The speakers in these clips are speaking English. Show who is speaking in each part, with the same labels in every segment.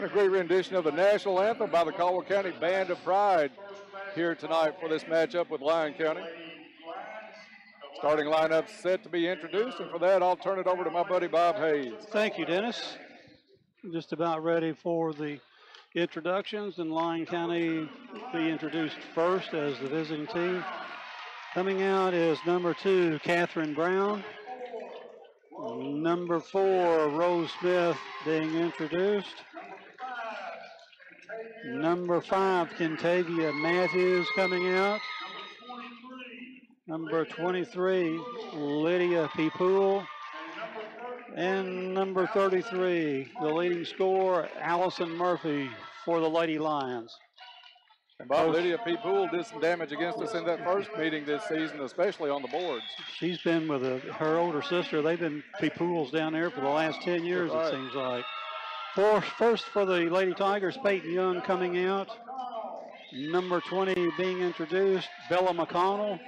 Speaker 1: And a great rendition of the national anthem by the Caldwell County Band of Pride here tonight for this matchup with Lyon County. Starting lineup set to be introduced, and for that, I'll turn it over to my buddy Bob Hayes.
Speaker 2: Thank you, Dennis. Just about ready for the introductions, and Lyon County be introduced first as the visiting team. Coming out is number 2, Catherine Brown. Number 4, Rose Smith being introduced. Number 5, Kentavia Matthews coming out. Number 23, Lydia Peepool. And number 33, the leading scorer, Allison Murphy for the Lady Lions.
Speaker 1: And Bob, Lydia Peepool did some damage against us in that first meeting this season, especially on the boards.
Speaker 2: She's been with her older sister. They've been Peepools down there for the last 10 years, it seems like. First for the Lady Tigers, Peyton Young coming out. Number 20 being introduced, Bella McConnell.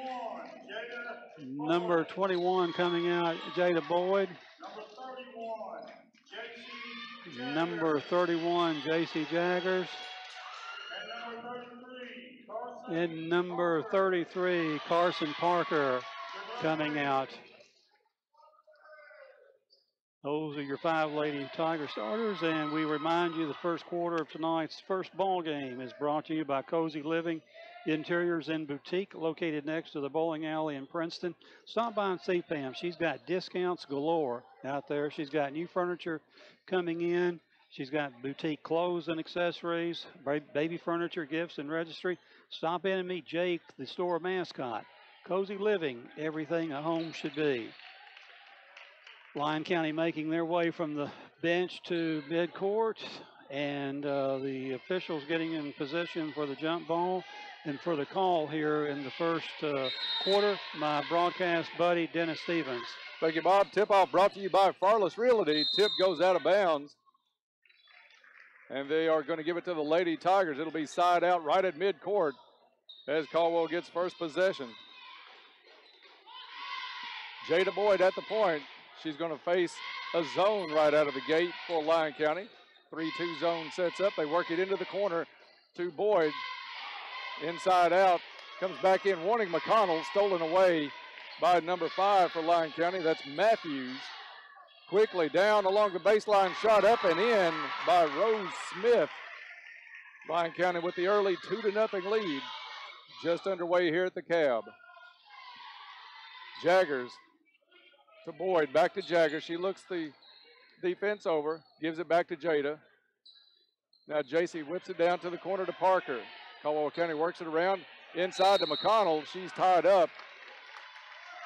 Speaker 2: Number 21 coming out, Jada Boyd. Number 31, J.C. Jaggers. And number 33, Carson Parker coming out. Those are your 5 Lady Tiger starters, and we remind you the first quarter of tonight's first ball game is brought to you by Cozy Living Interiors and Boutique, located next to the bowling alley in Princeton. Stop by and see Pam. She's got discounts galore out there. She's got new furniture coming in. She's got boutique clothes and accessories, baby furniture, gifts, and registry. Stop in and meet Jake, the store mascot. Cozy Living, everything a home should be. Lyon County making their way from the bench to midcourt, and the officials getting in position for the jump ball and for the call here in the first quarter. My broadcast buddy, Dennis Stevens.
Speaker 1: Thank you, Bob. Tip-off brought to you by Farless Realty. Tip goes out of bounds, and they are going to give it to the Lady Tigers. It'll be side out right at midcourt as Caldwell gets first possession. Jada Boyd at the point. She's going to face a zone right out of the gate for Lyon County. 3-2 zone sets up. They work it into the corner to Boyd. Inside out. Comes back in wanting McConnell. Stolen away by number 5 for Lyon County. That's Matthews. Quickly down along the baseline. Shot up and in by Rose Smith. Lyon County with the early 2-0 lead. Just underway here at the Cab. Jaggers to Boyd, back to Jagger. She looks the defense over, gives it back to Jada. Now JC whips it down to the corner to Parker. Caldwell County works it around inside to McConnell. She's tied up.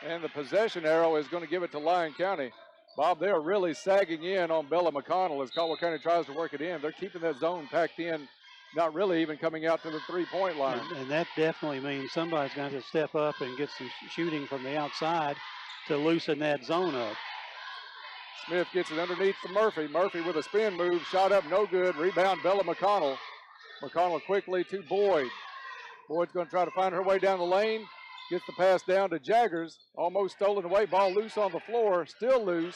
Speaker 1: And the possession arrow is going to give it to Lyon County. Bob, they're really sagging in on Bella McConnell as Caldwell County tries to work it in. They're keeping that zone packed in, not really even coming out to the three-point line.
Speaker 2: And that definitely means somebody's going to step up and get some shooting from the outside to loosen that zone up.
Speaker 1: Smith gets it underneath to Murphy. Murphy with a spin move, shot up, no good. Rebound, Bella McConnell. McConnell quickly to Boyd. Boyd's going to try to find her way down the lane. Gets the pass down to Jaggers. Almost stolen away. Ball loose on the floor. Still loose.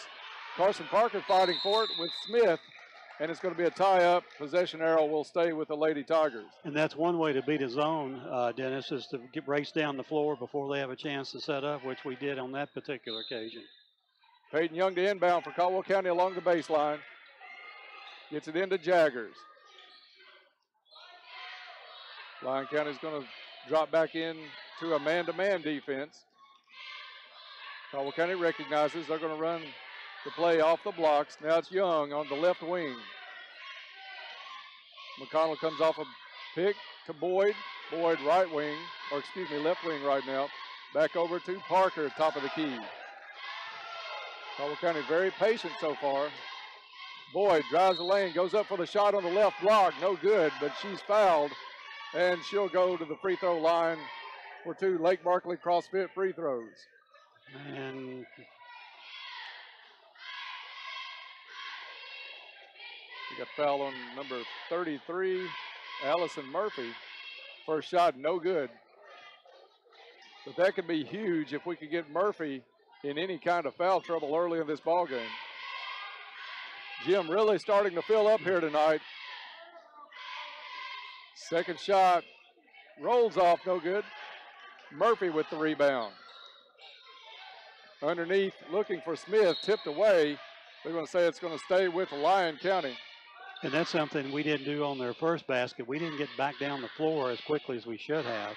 Speaker 1: Carson Parker fighting for it with Smith. And it's going to be a tie-up. Possession arrow will stay with the Lady Tigers.
Speaker 2: And that's one way to beat a zone, Dennis, is to race down the floor before they have a chance to set up, which we did on that particular occasion.
Speaker 1: Peyton Young to inbound for Caldwell County along the baseline. Gets it into Jaggers. Lyon County's going to drop back in to a man-to-man defense. Caldwell County recognizes they're going to run the play off the blocks. Now it's Young on the left wing. McConnell comes off a pick to Boyd. Boyd right wing, or excuse me, left wing right now. Back over to Parker, top of the key. Caldwell County very patient so far. Boyd drives the lane, goes up for the shot on the left block. No good, but she's fouled. And she'll go to the free throw line for 2 Lake Barkley CrossFit free throws.
Speaker 2: And
Speaker 1: we got foul on number 33, Allison Murphy. First shot, no good. But that could be huge if we could get Murphy in any kind of foul trouble early in this ball game. Jim really starting to fill up here tonight. Second shot rolls off, no good. Murphy with the rebound. Underneath, looking for Smith, tipped away. They're going to say it's going to stay with Lyon County.
Speaker 2: And that's something we didn't do on their first basket. We didn't get back down the floor as quickly as we should have.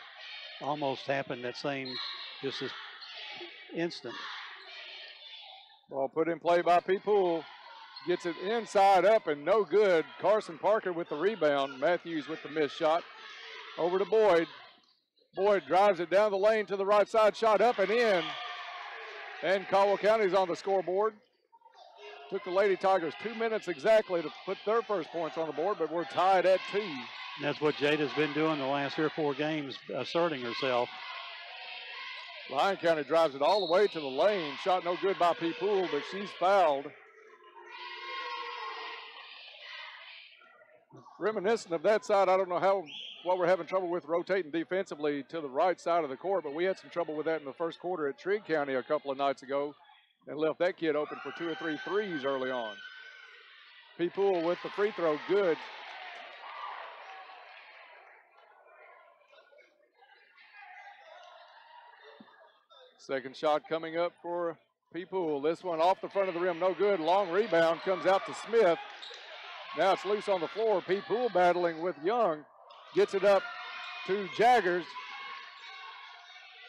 Speaker 2: Almost happened that same, just this instant.
Speaker 1: Ball put in play by P. Poole. Gets it inside up and no good. Carson Parker with the rebound. Matthews with the missed shot. Over to Boyd. Boyd drives it down the lane to the right side. Shot up and in. And Caldwell County's on the scoreboard. Took the Lady Tigers 2 minutes exactly to put their first points on the board, but we're tied at 2.
Speaker 2: And that's what Jada's been doing the last 3 or 4 games, asserting herself.
Speaker 1: Lyon County drives it all the way to the lane. Shot no good by P. Poole, but she's fouled. Reminiscent of that side, I don't know what we're having trouble with rotating defensively to the right side of the court, but we had some trouble with that in the first quarter at Trigg County a couple of nights ago and left that kid open for 2 or 3 threes early on. P. Poole with the free throw, good. Second shot coming up for P. Poole. This one off the front of the rim, no good. Long rebound comes out to Smith. Now it's loose on the floor. P. Poole battling with Young. Gets it up to Jaggers.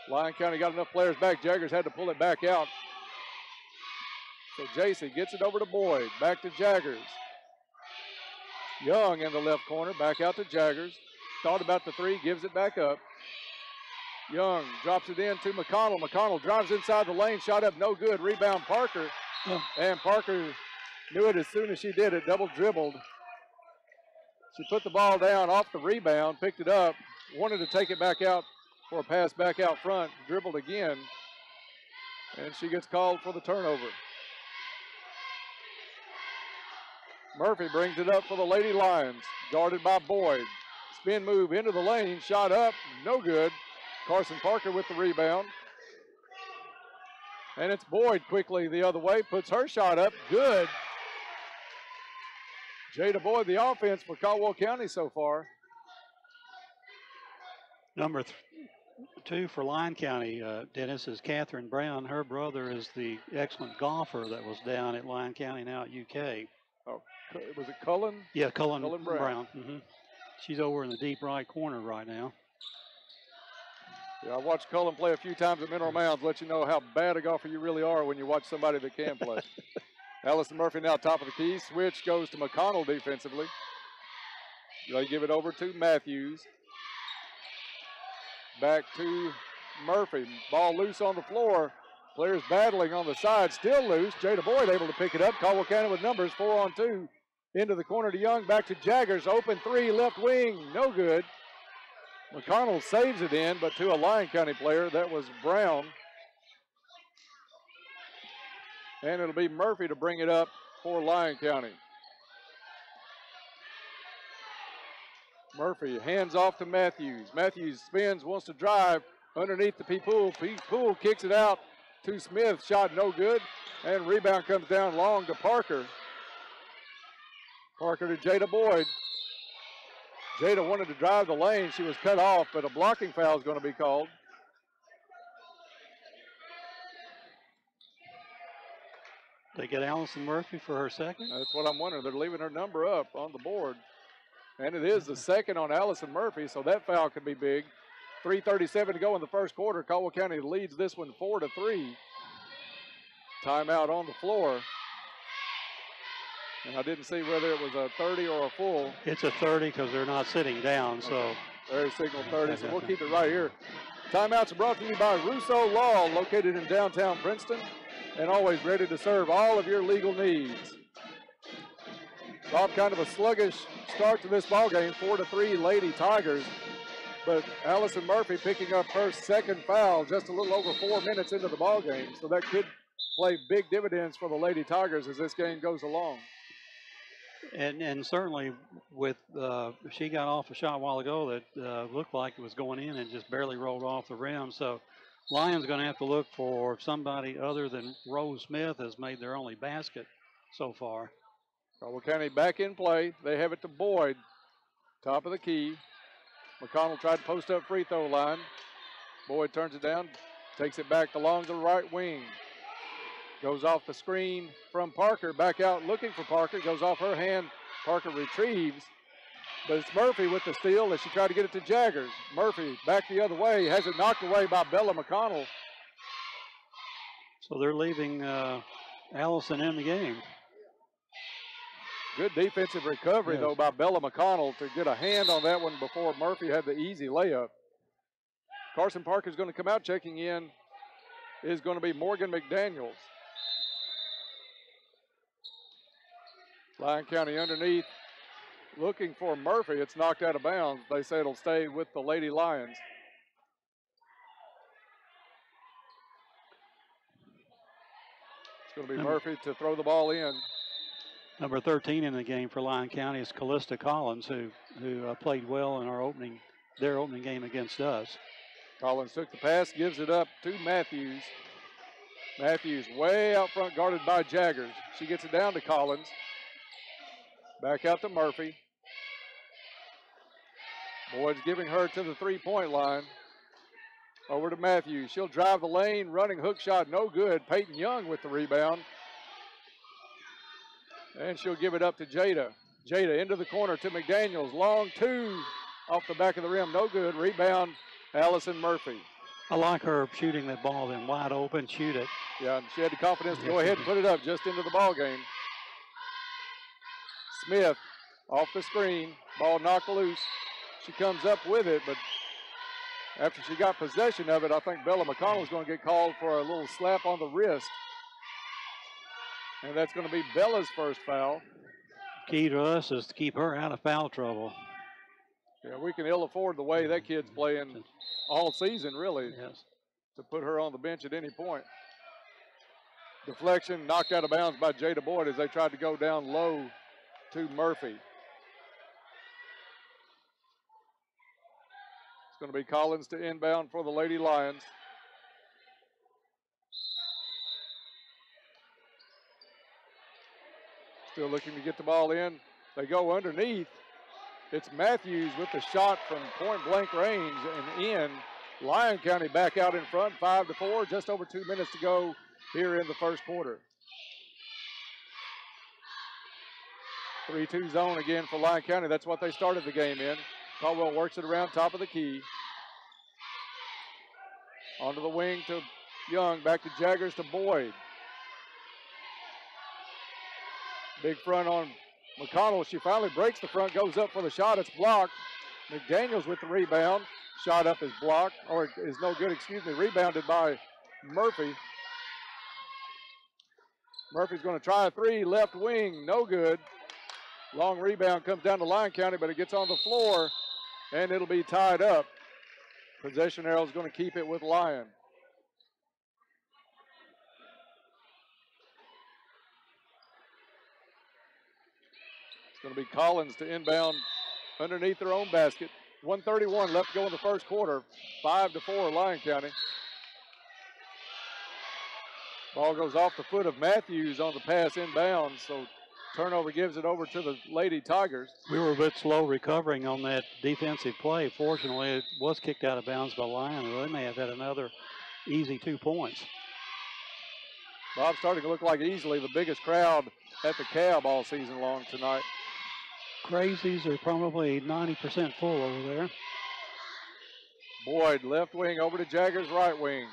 Speaker 1: Lyon County got enough players back. Jaggers had to pull it back out. So JC gets it over to Boyd. Back to Jaggers. Young in the left corner. Back out to Jaggers. Thought about the three. Gives it back up. Young drops it in to McConnell. McConnell drives inside the lane. Shot up no good. Rebound Parker. And Parker knew it as soon as she did it. Double dribbled. She put the ball down off the rebound. Picked it up. Wanted to take it back out for a pass back out front. Dribbled again. And she gets called for the turnover. Murphy brings it up for the Lady Lions. Guarded by Boyd. Spin move into the lane. Shot up. No good. Carson Parker with the rebound. And it's Boyd quickly the other way. Puts her shot up. Good. Jada Boyd, the offense for Caldwell County so far.
Speaker 2: Number 2 for Lyon County, Dennis, is Catherine Brown. Her brother is the excellent golfer that was down at Lyon County, now at UK.
Speaker 1: Oh, was it Cullen?
Speaker 2: Yeah, Cullen
Speaker 1: Brown.
Speaker 2: Mm-hmm. She's over in the deep right corner right now.
Speaker 1: Yeah, I watched Cullen play a few times at Mineral Mounds. Let you know how bad a golfer you really are when you watch somebody that can play. Allison Murphy now top of the key. Switch goes to McConnell defensively. They give it over to Matthews. Back to Murphy. Ball loose on the floor. Players battling on the side. Still loose. Jada Boyd able to pick it up. Caldwell County with numbers. 4-on-2. Into the corner to Young. Back to Jaggers. Open three. Left wing. No good. McConnell saves it in, but to a Lyon County player. That was Brown. And it'll be Murphy to bring it up for Lyon County. Murphy hands off to Matthews. Matthews spins, wants to drive underneath the P. Poole. P. Poole kicks it out to Smith. Shot no good. And rebound comes down long to Parker. Parker to Jada Boyd. Jada wanted to drive the lane. She was cut off, but a blocking foul is going to be called.
Speaker 2: They get Allison Murphy for her second?
Speaker 1: That's what I'm wondering. They're leaving her number up on the board. And it is the second on Allison Murphy, so that foul could be big. 3:37 to go in the first quarter. Caldwell County leads this one 4-3. Timeout on the floor. And I didn't see whether it was a 30 or a full.
Speaker 2: It's a 30 because they're not sitting down, so.
Speaker 1: There's signal 30, so we'll keep it right here. Timeouts are brought to you by Rousseau Law, located in downtown Princeton, and always ready to serve all of your legal needs. Off kind of a sluggish start to this ball game, 4-3 Lady Tigers. But Allison Murphy picking up her second foul just a little over 4 minutes into the ball game. So that could play big dividends for the Lady Tigers as this game goes along.
Speaker 2: And certainly with, she got off a shot a while ago that looked like it was going in and just barely rolled off the rim. So Lyon's going to have to look for somebody other than Rose Smith has made their only basket so far.
Speaker 1: Caldwell County back in play. They have it to Boyd. Top of the key. McConnell tried to post up free throw line. Boyd turns it down, takes it back along the right wing. Goes off the screen from Parker, back out looking for Parker, goes off her hand. Parker retrieves, but it's Murphy with the steal as she tried to get it to Jaggers. Murphy back the other way, has it knocked away by Bella McConnell.
Speaker 2: So they're leaving Allison in the game.
Speaker 1: Good defensive recovery, though, by Bella McConnell to get a hand on that one before Murphy had the easy layup. Carson Parker's going to come out. Checking in is going to be Morgan McDaniels. Lyon County underneath, looking for Murphy. It's knocked out of bounds. They say it'll stay with the Lady Lions. It's going to be Murphy to throw the ball in.
Speaker 2: Number 13 in the game for Lyon County is Callista Collins, who played well in their opening game against us.
Speaker 1: Collins took the pass, gives it up to Matthews. Matthews way out front, guarded by Jaggers. She gets it down to Collins. Back out to Murphy. Boyd's giving her to the three-point line. Over to Matthews. She'll drive the lane, running hook shot, no good. Peyton Young with the rebound. And she'll give it up to Jada. Jada into the corner to McDaniels. Long two off the back of the rim, no good. Rebound, Allison Murphy.
Speaker 2: I like her shooting that ball then wide open, shoot it.
Speaker 1: Yeah, and she had the confidence to go ahead and put it up just into the ball game. Smith off the screen, ball knocked loose. She comes up with it, but after she got possession of it, I think Bella McConnell is going to get called for a little slap on the wrist. And that's going to be Bella's first foul.
Speaker 2: Key to us is to keep her out of foul trouble.
Speaker 1: Yeah, we can ill afford the way that kid's playing all season, really, to put her on the bench at any point. Deflection knocked out of bounds by Jada Boyd as they tried to go down low to Murphy. It's going to be Collins to inbound for the Lady Lions. Still looking to get the ball in. They go underneath. It's Matthews with the shot from point-blank range and in. Lyon County back out in front, 5-4, just over 2 minutes to go here in the first quarter. 3-2 zone again for Lyon County. That's what they started the game in. Caldwell works it around top of the key. Onto the wing to Young, back to Jaggers to Boyd. Big front on McConnell. She finally breaks the front, goes up for the shot. It's blocked. McDaniels with the rebound. Shot up is blocked, or is no good, excuse me. Rebounded by Murphy. Murphy's going to try a three, left wing, no good. Long rebound comes down to Lyon County, but it gets on the floor, and it'll be tied up. Possession arrow is going to keep it with Lyon. It's going to be Collins to inbound underneath their own basket. 1:31 left to go in the first quarter. 5-4 Lyon County. Ball goes off the foot of Matthews on the pass inbounds, so turnover gives it over to the Lady Tigers.
Speaker 2: We were a bit slow recovering on that defensive play. Fortunately, it was kicked out of bounds by Lyon. They may have had another easy 2 points.
Speaker 1: Bob's starting to look like easily the biggest crowd at the Cab all season long tonight.
Speaker 2: Crazies are probably 90% full over there.
Speaker 1: Boyd left wing over to Jaggers right wing.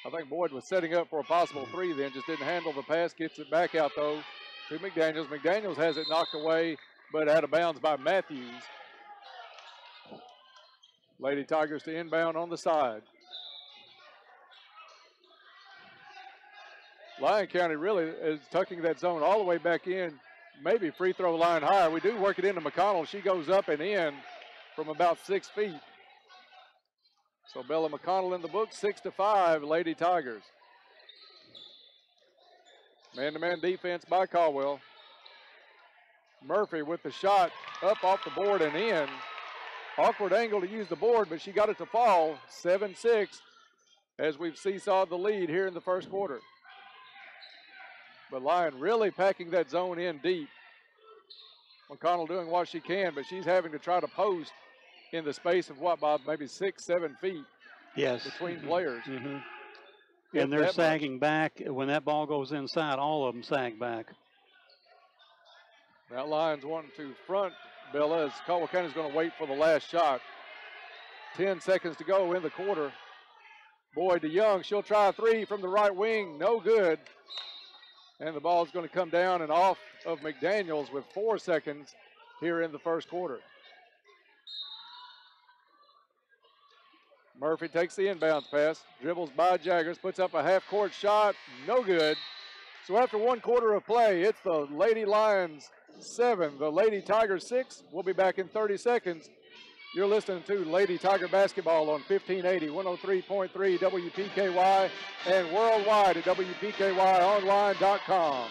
Speaker 1: I think Boyd was setting up for a possible three then, just didn't handle the pass. Gets it back out though to McDaniels. McDaniels has it knocked away, but out of bounds by Matthews. Lady Tigers to inbound on the side. Lyon County really is tucking that zone all the way back in. Maybe free throw line higher. We do work it into McConnell. She goes up and in from about 6 feet. So Bella McConnell in the book, 6-5, Lady Tigers. Man-to-man defense by Caldwell. Murphy with the shot up off the board and in. Awkward angle to use the board, but she got it to fall. 7-6 as we've seesawed the lead here in the first quarter. But Lyon really packing that zone in deep. McConnell doing what she can, but she's having to try to post in the space of what, Bob, maybe 6, 7 feet between players.
Speaker 2: And they're sagging back. When that ball goes inside, all of them sag back.
Speaker 1: Now Lyons wanting to front Bella as Caldwell County's going to wait for the last shot. 10 seconds to go in the quarter. Boyd to Young. She'll try a three from the right wing. No good. And the ball is going to come down and off of McDaniels with 4 seconds here in the first quarter. Murphy takes the inbounds pass, dribbles by Jaggers, puts up a half-court shot, no good. So after 1 quarter of play, it's the Lady Lions 7, the Lady Tigers 6. We'll be back in 30 seconds. You're listening to Lady Tiger Basketball on 1580, 103.3 WPKY, and worldwide at WPKYonline.com.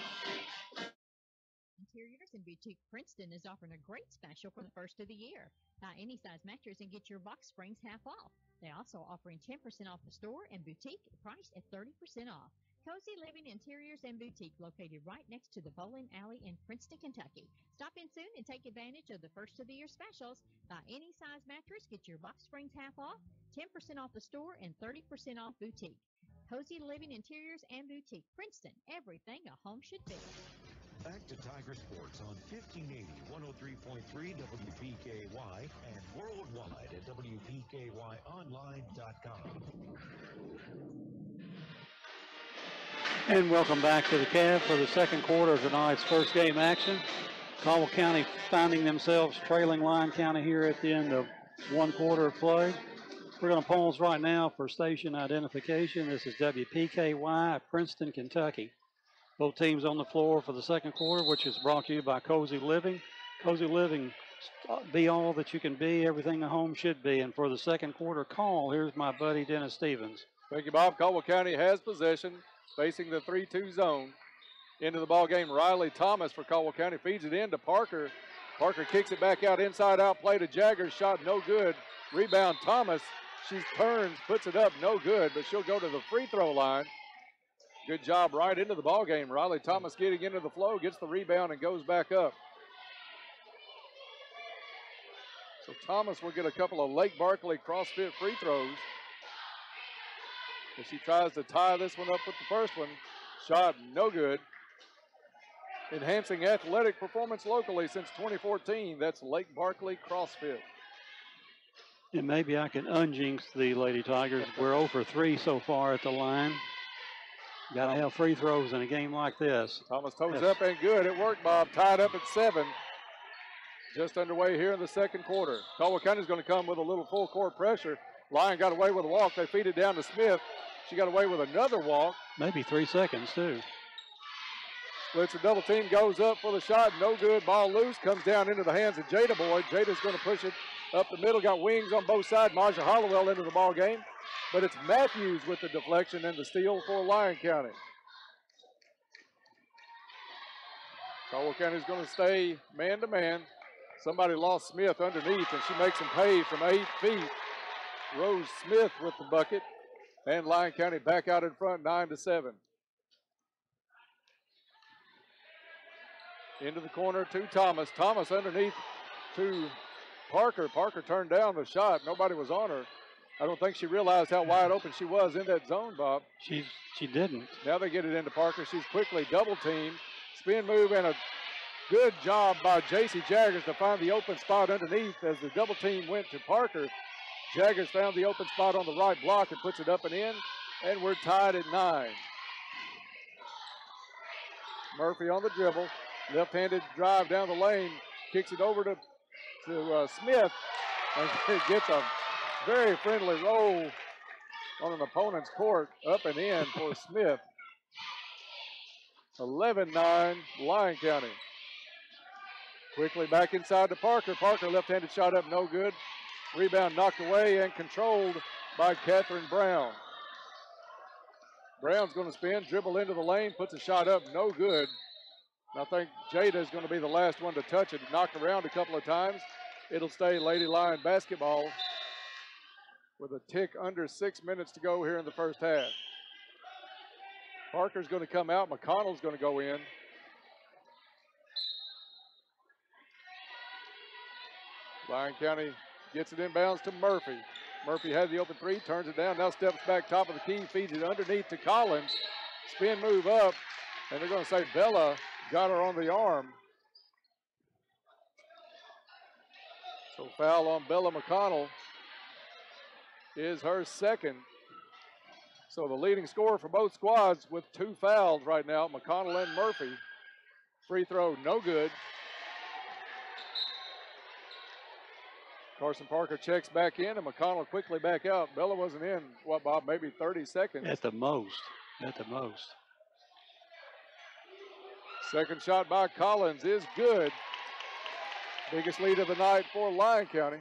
Speaker 3: Interiors and Boutique Princeton is offering a great special for the first of the year. Buy any size mattress and get your box springs half off. They're also offering 10% off the store and boutique priced at 30% off. Cozy Living Interiors and Boutique located right next to the bowling alley in Princeton, Kentucky. Stop in soon and take advantage of the first of the year specials. Buy any size mattress, get your box springs half off, 10% off the store and 30% off boutique. Cozy Living Interiors and Boutique Princeton, everything a home should be.
Speaker 4: Back to Tiger Sports on 1580, 103.3 WPKY and worldwide at WPKYonline.com.
Speaker 2: And welcome back to the Cavs for the second quarter of tonight's first game action. Caldwell County finding themselves trailing Lyon County here at the end of 1 quarter of play. We're going to pause right now for station identification. This is WPKY, Princeton, Kentucky. Both teams on the floor for the second quarter, which is brought to you by Cozy Living. Cozy Living, be all that you can be, everything a home should be. And for the second quarter call, here's my buddy Dennis Stevens.
Speaker 1: Thank you, Bob. Caldwell County has possession, facing the 3-2 zone. Into the ball game, Riley Thomas for Caldwell County feeds it in to Parker. Parker kicks it back out, inside out play to Jaggers. Shot no good. Rebound Thomas. She turns, puts it up, no good, but she'll go to the free throw line. Good job right into the ball game. Riley Thomas getting into the flow, gets the rebound and goes back up. So Thomas will get a couple of Lake Barkley CrossFit free throws as she tries to tie this one up with the first one. Shot no good. Enhancing athletic performance locally since 2014. That's Lake Barkley CrossFit.
Speaker 2: And maybe I can unjinx the Lady Tigers. We're 0 for 3 so far at the line. Got to have free throws in a game like this.
Speaker 1: Thomas toes up and good. It worked, Bob. Tied up at 7. Just underway here in the second quarter. Caldwell County's going to come with a little full court pressure. Lyon got away with a walk. They feed it down to Smith. She got away with another walk.
Speaker 2: Maybe 3 seconds, too.
Speaker 1: Splits a double team, goes up for the shot. No good. Ball loose. Comes down into the hands of Jada Boyd. Jada's going to push it up the middle. Got wings on both sides. Maja Hollowell into the ball game. But it's Matthews with the deflection and the steal for Lyon County. Caldwell County's going to stay man-to-man. Somebody lost Smith underneath, and she makes him pay from 8 feet. Rose Smith with the bucket. And Lyon County back out in front, 9-7. Into the corner to Thomas. Thomas underneath to Parker. Parker turned down the shot. Nobody was on her. I don't think she realized how wide open she was in that zone, Bob.
Speaker 2: She didn't.
Speaker 1: Now they get it into Parker. She's quickly double teamed. Spin move and a good job by J.C. Jaggers to find the open spot underneath as the double team went to Parker. Jaggers found the open spot on the right block and puts it up and in, and we're tied at 9. Murphy on the dribble. Left-handed drive down the lane. Kicks it over to Smith and gets a very friendly roll on an opponent's court, up and in for Smith. 11-9, Lyon County. Quickly back inside to Parker. Parker left-handed shot up, no good. Rebound knocked away and controlled by Catherine Brown. Brown's going to spin, dribble into the lane, puts a shot up, no good. I think Jada is going to be the last one to touch it. Knocked around a couple of times. It'll stay Lady Lion basketball with a tick under 6 minutes to go here in the first half. Parker's going to come out. McConnell's going to go in. Lyon County gets it inbounds to Murphy. Murphy had the open three, turns it down, now steps back top of the key, feeds it underneath to Collins. Spin move up, and they're going to say Bella got her on the arm. So foul on Bella McConnell is her second. So the leading scorer for both squads with 2 fouls right now, McConnell and Murphy. Free throw, no good. Carson Parker checks back in, and McConnell quickly back out. Bella wasn't in, what, Bob, maybe 30 seconds?
Speaker 2: At the most, at the most.
Speaker 1: Second shot by Collins is good. Biggest lead of the night for Lyon County.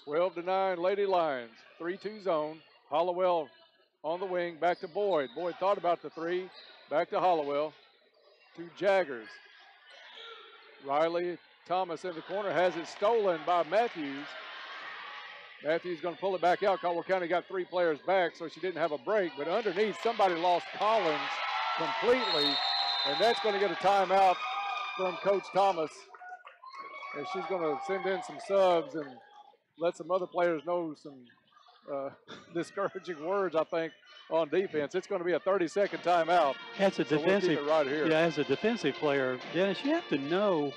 Speaker 1: 12-9, Lady Lions. 3-2 zone. Hollowell on the wing, back to Boyd. Boyd thought about the three, back to Hollowell, to Jaggers. Riley Thomas in the corner has it stolen by Matthews. Matthews going to pull it back out. Caldwell County got 3 players back, so she didn't have a break. But underneath, somebody lost Collins completely, and that's going to get a timeout from Coach Thomas. And she's going to send in some subs and let some other players know some discouraging words, I think, on defense. It's going to be a 30-second timeout.
Speaker 2: As a defensive,
Speaker 1: we'll right here.
Speaker 2: Yeah, as a defensive player, Dennis, you have to know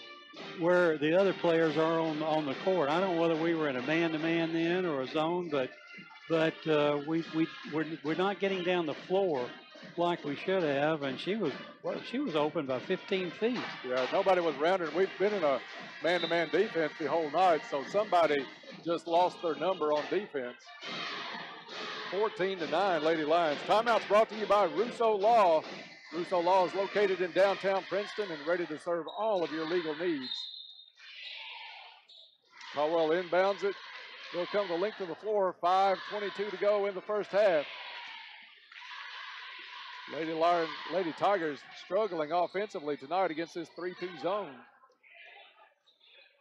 Speaker 2: where the other players are on the court. I don't know whether we were in a man-to-man then or a zone, but we're not getting down the floor like we should have, and she was open by 15 feet.
Speaker 1: Yeah, nobody was around her. We've been in a man-to-man defense the whole night, so somebody just lost their number on defense. 14-9, Lady Lions. Timeout's brought to you by Russo Law. Russo Law is located in downtown Princeton and ready to serve all of your legal needs. Caldwell inbounds it. They'll come the length of the floor. 5:22 to go in the first half. Lady Tigers struggling offensively tonight against this 3-2 zone.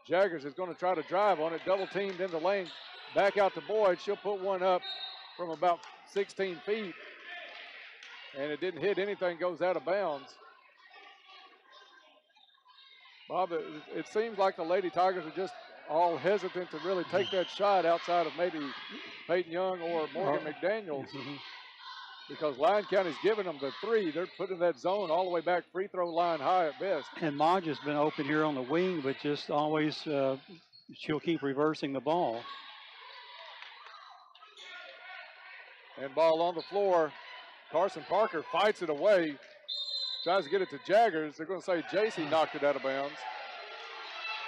Speaker 1: Jaggers is going to try to drive on it. Double teamed in the lane. Back out to Boyd. She'll put one up from about 16 feet. And it didn't hit anything, goes out of bounds. Bob, it seems like the Lady Tigers are just all hesitant to really take that shot outside of maybe Peyton Young or Morgan McDaniels. Because Lyon County's giving them the three. They're putting that zone all the way back free throw line high at best.
Speaker 2: And Maj has been open here on the wing, but just always she'll keep reversing the ball.
Speaker 1: And ball on the floor. Carson Parker fights it away. Tries to get it to Jaggers. They're going to say JC knocked it out of bounds.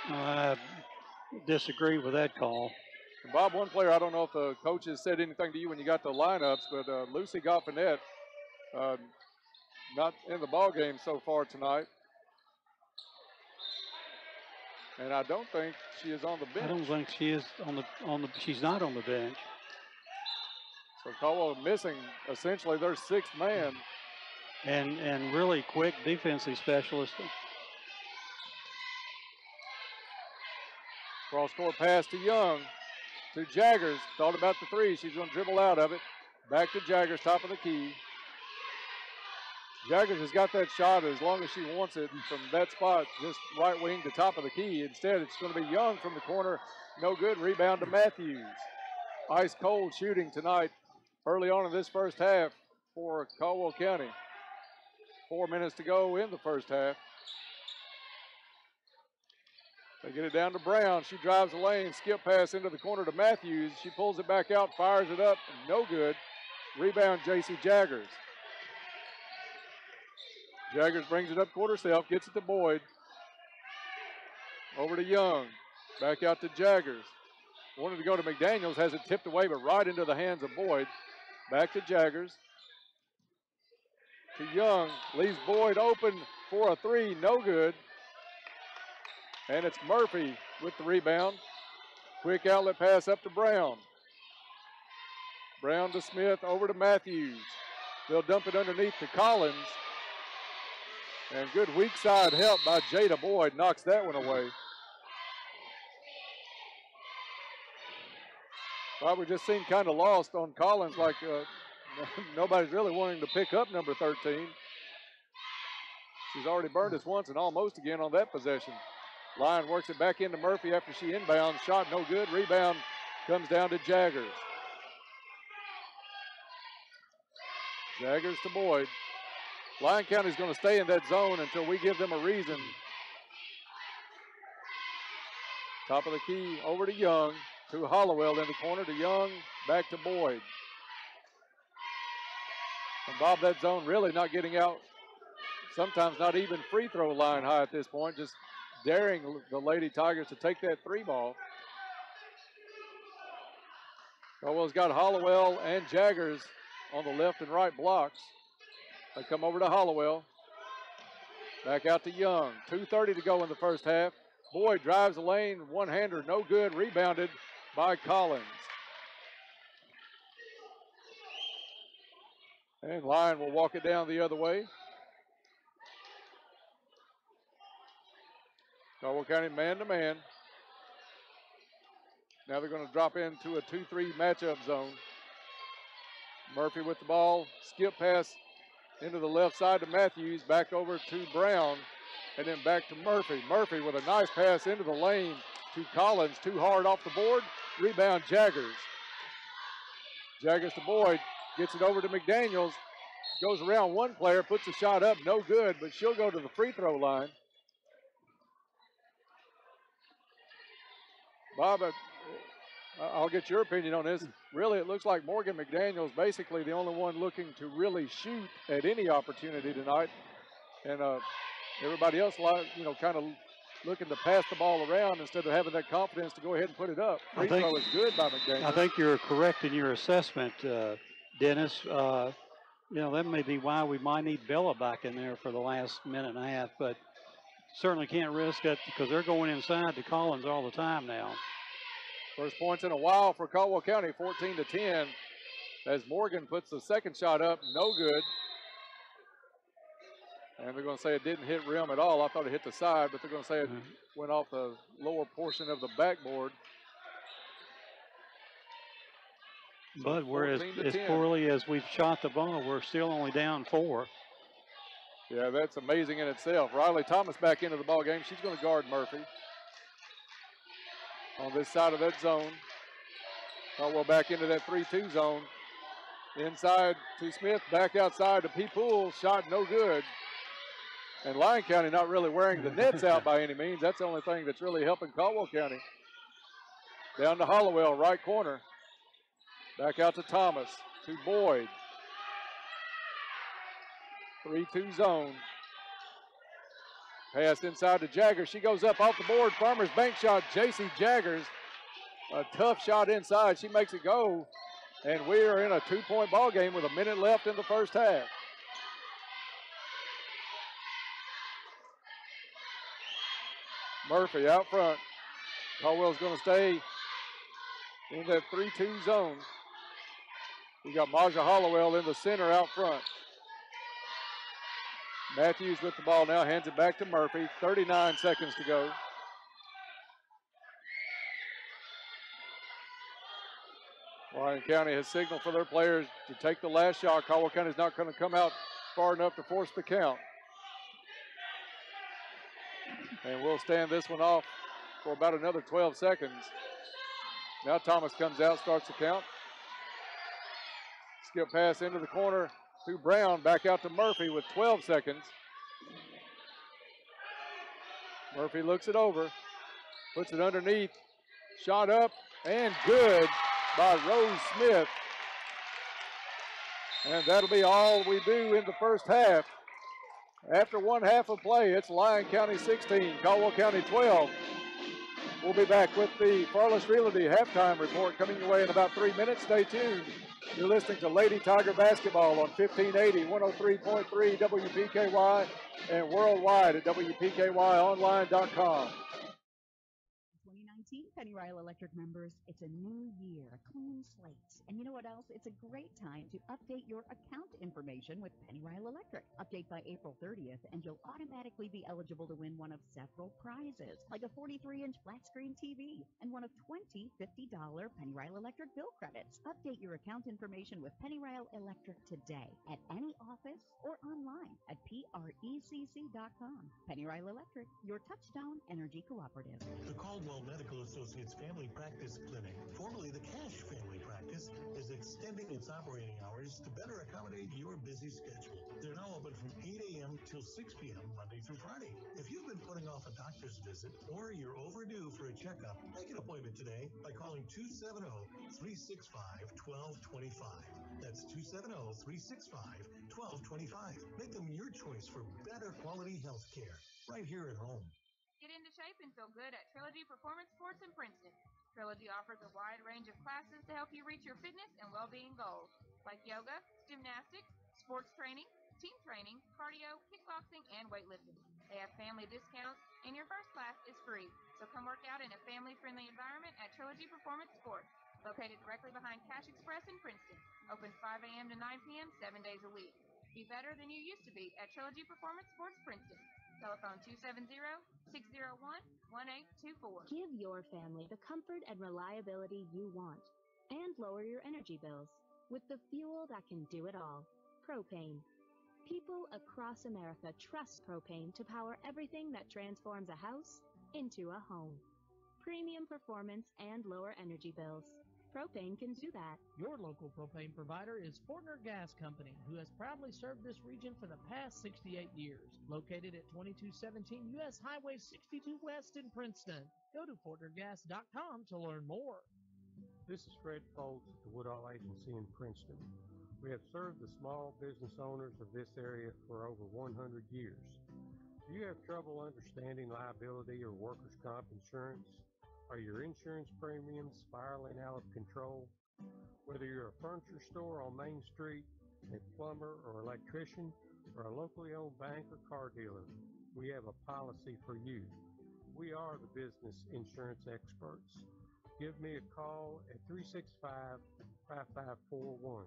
Speaker 2: I disagree with that call.
Speaker 1: And Bob, one player, I don't know if the coaches said anything to you when you got the lineups, but Lucy Goffinette not in the ball game so far tonight. And I don't think she is on the bench.
Speaker 2: I don't think she is on the she's not on the bench.
Speaker 1: So Caldwell missing essentially their sixth man.
Speaker 2: And really quick defensive specialist.
Speaker 1: Cross-court pass to Young, to Jaggers. Thought about the three. She's going to dribble out of it. Back to Jaggers, top of the key. Jaggers has got that shot as long as she wants it from that spot, just right wing to top of the key. Instead, it's going to be Young from the corner. No good. Rebound to Matthews. Ice cold shooting tonight early on in this first half for Caldwell County. 4 minutes to go in the first half. They get it down to Brown. She drives the lane, skip pass into the corner to Matthews. She pulls it back out, fires it up, no good. Rebound, J.C. Jaggers. Jaggers brings it up court herself, gets it to Boyd. Over to Young, back out to Jaggers. Wanted to go to McDaniels, has it tipped away, but right into the hands of Boyd. Back to Jaggers. To Young, leaves Boyd open for a three, no good. And it's Murphy with the rebound. Quick outlet pass up to Brown. Brown to Smith, over to Matthews. They'll dump it underneath to Collins. And good weak side help by Jada Boyd, knocks that one away. Well, we just seemed kind of lost on Collins, like nobody's really wanting to pick up number 13. She's already burned us once and almost again on that possession. Lyon works it back into Murphy after she inbounds. Shot no good. Rebound comes down to Jaggers. Jaggers to Boyd. Lyon County's going to stay in that zone until we give them a reason. Top of the key over to Young, to Hollowell in the corner, to Young, back to Boyd. And Bob, that zone really not getting out, sometimes not even free throw line high at this point, just daring the Lady Tigers to take that three ball. Caldwell's got Hollowell and Jaggers on the left and right blocks. They come over to Hollowell. Back out to Young. 2:30 to go in the first half. Boyd drives the lane, one-hander, no good. Rebounded by Collins. And Lyon will walk it down the other way. Caldwell County man-to-man. Now they're going to drop into a 2-3 matchup zone. Murphy with the ball. Skip pass into the left side to Matthews. Back over to Brown. And then back to Murphy. Murphy with a nice pass into the lane to Collins. Too hard off the board. Rebound Jaggers. Jaggers to Boyd. Gets it over to McDaniels. Goes around one player. Puts a shot up. No good. But she'll go to the free throw line. Bob, I'll get your opinion on this. Really, it looks like Morgan McDaniel's basically the only one looking to really shoot at any opportunity tonight. And everybody else, kind of looking to pass the ball around instead of having that confidence to go ahead and put it up. Free throw is good by McDaniel.
Speaker 2: I think you're correct in your assessment, Dennis. That may be why we might need Bella back in there for the last minute and a half, but certainly can't risk it because they're going inside to Collins all the time now.
Speaker 1: First points in a while for Caldwell County, 14-10, as Morgan puts the second shot up, no good. And they're going to say it didn't hit rim at all. I thought it hit the side, but they're going to say it went off the lower portion of the backboard. So
Speaker 2: but we're as poorly as we've shot the ball, we're still only down 4.
Speaker 1: Yeah, that's amazing in itself. Riley Thomas back into the ball game. She's going to guard Murphy on this side of that zone. Caldwell back into that 3-2 zone. Inside to Smith, back outside to P. Poole. Shot no good. And Lyon County not really wearing the nets out by any means. That's the only thing that's really helping Caldwell County. Down to Hollowell, right corner. Back out to Thomas, to Boyd. 3-2 zone. Pass inside to Jaggers. She goes up off the board. Farmer's bank shot. J.C. Jaggers. A tough shot inside. She makes it go. And we are in a 2-point ball game with a minute left in the first half. Murphy out front. Caldwell's going to stay in that 3-2 zone. We got Maja Hollowell in the center out front. Matthews with the ball now, hands it back to Murphy. 39 seconds to go. Lyon County has signaled for their players to take the last shot. Caldwell County is not going to come out far enough to force the count. And we'll stand this one off for about another 12 seconds. Now Thomas comes out, starts the count. Skip pass into the corner to Brown, back out to Murphy with 12 seconds. Murphy looks it over, puts it underneath, shot up, and good by Rose Smith. And that'll be all we do in the first half. After one half of play, it's Lyon County 16, Caldwell County 12. We'll be back with the Farless Realty halftime report coming your way in about 3 minutes. Stay tuned. You're listening to Lady Tiger Basketball on 1580, 103.3 WPKY, and worldwide at WPKYonline.com.
Speaker 5: 2019 Penny Ryle Electric members, it's a new year, a clean slate. And you know what else? It's a great time to update your account information with Penny Ryle Electric. Update by April 30th, and you'll automatically be eligible to win one of several prizes, like a 43-inch flat-screen TV and one of 20 $50 Penny Ryle Electric bill credits. Update your account information with Penny Ryle Electric today at any office or online at PRECC.com. Penny Ryle Electric, your touchstone energy cooperative.
Speaker 4: The Caldwell Medical Associates Family Practice Clinic, formerly the Cash Family Practice, is extending its operating hours to better accommodate your busy schedule. They're now open from 8 a.m. till 6 p.m. Monday through Friday. If you've been putting off a doctor's visit or you're overdue for a checkup, make an appointment today by calling 270-365-1225. That's 270-365-1225. Make them your choice for better quality health care right here at home.
Speaker 6: Get into shape and feel good at Trilogy Performance Sports in Princeton. Trilogy offers a wide range of classes to help you reach your fitness and well-being goals, like yoga, gymnastics, sports training, team training, cardio, kickboxing, and weightlifting. They have family discounts, and your first class is free. So come work out in a family-friendly environment at Trilogy Performance Sports, located directly behind Cash Express in Princeton. Open 5 a.m. to 9 p.m. 7 days a week. Be better than you used to be at Trilogy Performance Sports Princeton. Telephone 270-601-1824.
Speaker 7: Give your family the comfort and reliability you want and lower your energy bills with the fuel that can do it all, propane. People across America trust propane to power everything that transforms a house into a home. Premium performance and lower energy bills. Propane can do that.
Speaker 8: Your local propane provider is Fortner Gas Company, who has proudly served this region for the past 68 years. Located at 2217 U.S. Highway 62 West in Princeton. Go to FortnerGas.com to learn more.
Speaker 9: This is Fred Foltz at the Woodall Agency in Princeton. We have served the small business owners of this area for over 100 years. Do you have trouble understanding liability or workers' comp insurance? Are your insurance premiums spiraling out of control? Whether you're a furniture store on Main Street, a plumber or electrician, or a locally owned bank or car dealer, we have a policy for you. We are the business insurance experts. Give me a call at 365-5541.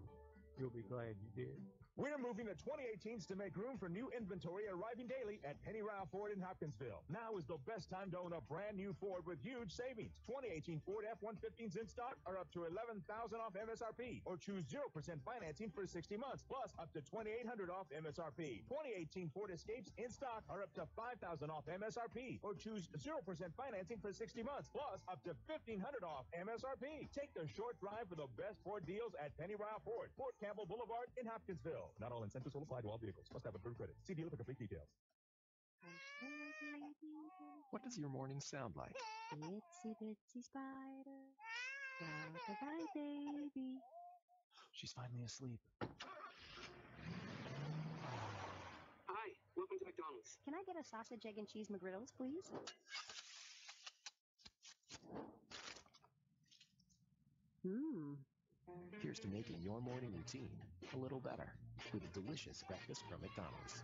Speaker 9: You'll be glad you did.
Speaker 10: We're moving the 2018s to make room for new inventory arriving daily at Penny Ryle Ford in Hopkinsville. Now is the best time to own a brand new Ford with huge savings. 2018 Ford F-150s in stock are up to $11,000 off MSRP, or choose 0% financing for 60 months, plus up to $2,800 off MSRP. 2018 Ford Escapes in stock are up to $5,000 off MSRP, or choose 0% financing for 60 months, plus up to $1,500 off MSRP. Take the short drive for the best Ford deals at Penny Ryle Ford, Fort Campbell Boulevard in Hopkinsville. Not all incentives will apply to all vehicles. Must have approved credit. See dealer for complete details.
Speaker 11: What does your morning sound like?
Speaker 7: Itsy bitsy spider, rock-a-bye baby.
Speaker 11: She's finally asleep.
Speaker 12: Hi, welcome to McDonald's.
Speaker 7: Can I get a sausage, egg, and cheese McGriddles, please?
Speaker 11: Here's to making your morning routine a little better with a delicious breakfast from McDonald's.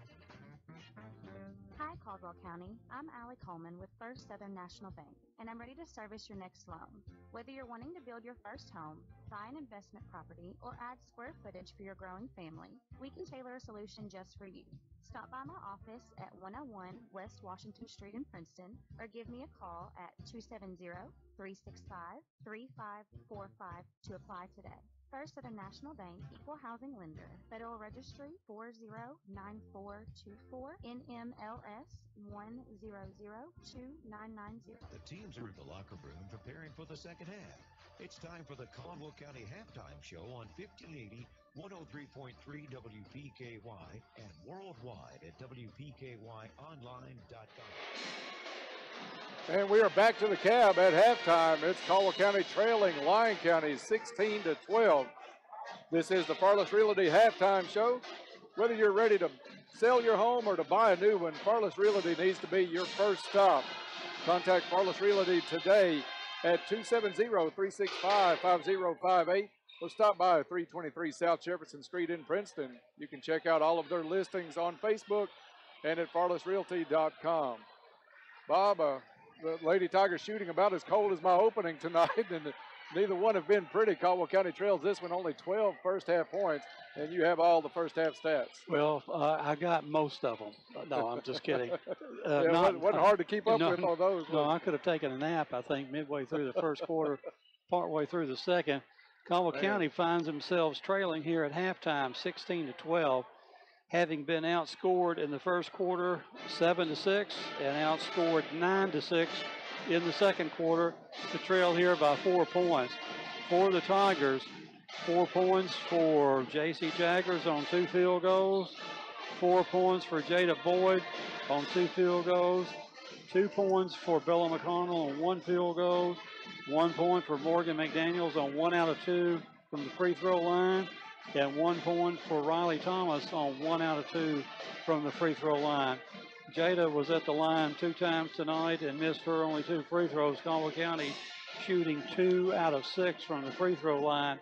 Speaker 13: Hi, Caldwell County. I'm Allie Coleman with First Southern National Bank, and I'm ready to service your next loan. Whether you're wanting to build your first home, buy an investment property, or add square footage for your growing family, we can tailor a solution just for you. Stop by my office at 101 West Washington Street in Princeton, or give me a call at 270-365-3545 to apply today. First Southern National Bank, Equal Housing Lender, Federal Registry 409424, NMLS 1002990.
Speaker 4: The teams are in the locker room preparing for the second half. It's time for the Caldwell County Halftime Show on 1580, 103.3 WPKY, and worldwide at WPKYonline.com.
Speaker 1: And we are back to the cab at halftime. It's Caldwell County trailing Lyon County 16-12. This is the Farless Realty Halftime Show. Whether you're ready to sell your home or to buy a new one, Farless Realty needs to be your first stop. Contact Farless Realty today at 270-365-5058 or stop by 323 South Jefferson Street in Princeton. You can check out all of their listings on Facebook and at farlessrealty.com. Bob, the Lady Tigers shooting about as cold as my opening tonight, and neither one have been pretty. Caldwell County trails this one only 12 first half points, and you have all the first half stats.
Speaker 2: Well, I got most of them. No, I'm just kidding.
Speaker 1: It wasn't hard to keep up with all those.
Speaker 2: No, I could have taken a nap, I think, midway through the first quarter, partway through the second. Caldwell County finds themselves trailing here at halftime, 16-12, having been outscored in the first quarter 7-6 and outscored 9-6 in the second quarter to trail here by 4 points. For the Tigers, 4 points for J.C. Jaggers on 2 field goals, 4 points for Jada Boyd on 2 field goals, 2 points for Bella McConnell on 1 field goal, 1 point for Morgan McDaniels on 1 out of 2 from the free throw line, and 1 point for Riley Thomas on 1 out of 2 from the free throw line. Jada was at the line 2 times tonight and missed her only 2 free throws. Caldwell County shooting 2 out of 6 from the free throw line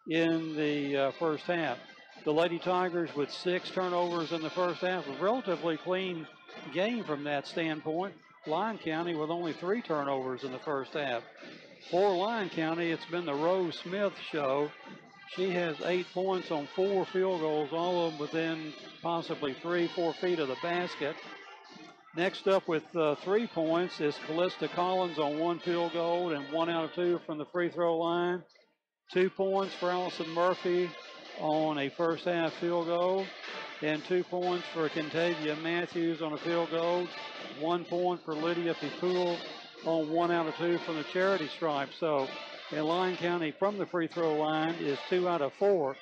Speaker 2: in the first half. The Lady Tigers with 6 turnovers in the first half, a relatively clean game from that standpoint. Lyon County with only 3 turnovers in the first half. For Lyon County, it's been the Rose Smith show. She has 8 points on 4 field goals, all of them within possibly 3-4 feet of the basket. Next up with 3 points is Callista Collins on 1 field goal and 1 out of 2 from the free throw line. 2 points for Allison Murphy on a first half field goal, and 2 points for Contavia Matthews on a field goal. 1 point for Lydia Pipul on 1 out of 2 from the charity stripe. So in Lyon County from the free throw line is 2 out of 4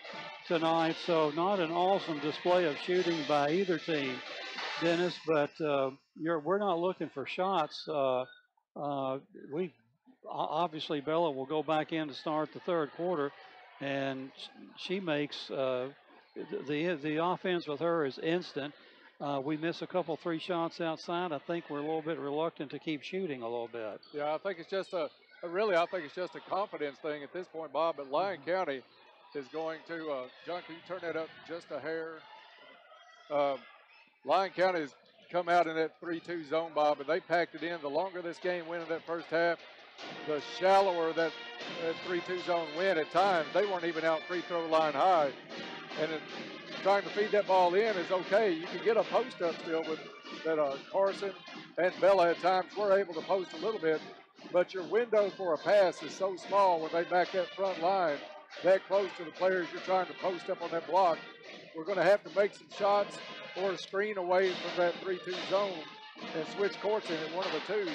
Speaker 2: tonight. So not an awesome display of shooting by either team, Dennis, but we're not looking for shots. We obviously Bella will go back in to start the third quarter, and she makes the offense with her is instant. We miss a couple 3 shots outside. I think we're a little bit reluctant to keep shooting a little bit.
Speaker 1: Yeah, I think it's just a confidence thing at this point, Bob. But Lyon County is going to John, can you turn that up just a hair? Lyon County has come out in that 3-2 zone, Bob, and they packed it in. The longer this game went in that first half, the shallower that 3-2 zone went at times. They weren't even out free throw line high. And trying to feed that ball in is okay. You can get a post up still with that Carson and Bella at times were able to post a little bit, but your window for a pass is so small when they back that front line that close to the players you're trying to post up on that block. We're going to have to make some shots or a screen away from that 3-2 zone and switch courts in it, one of the two.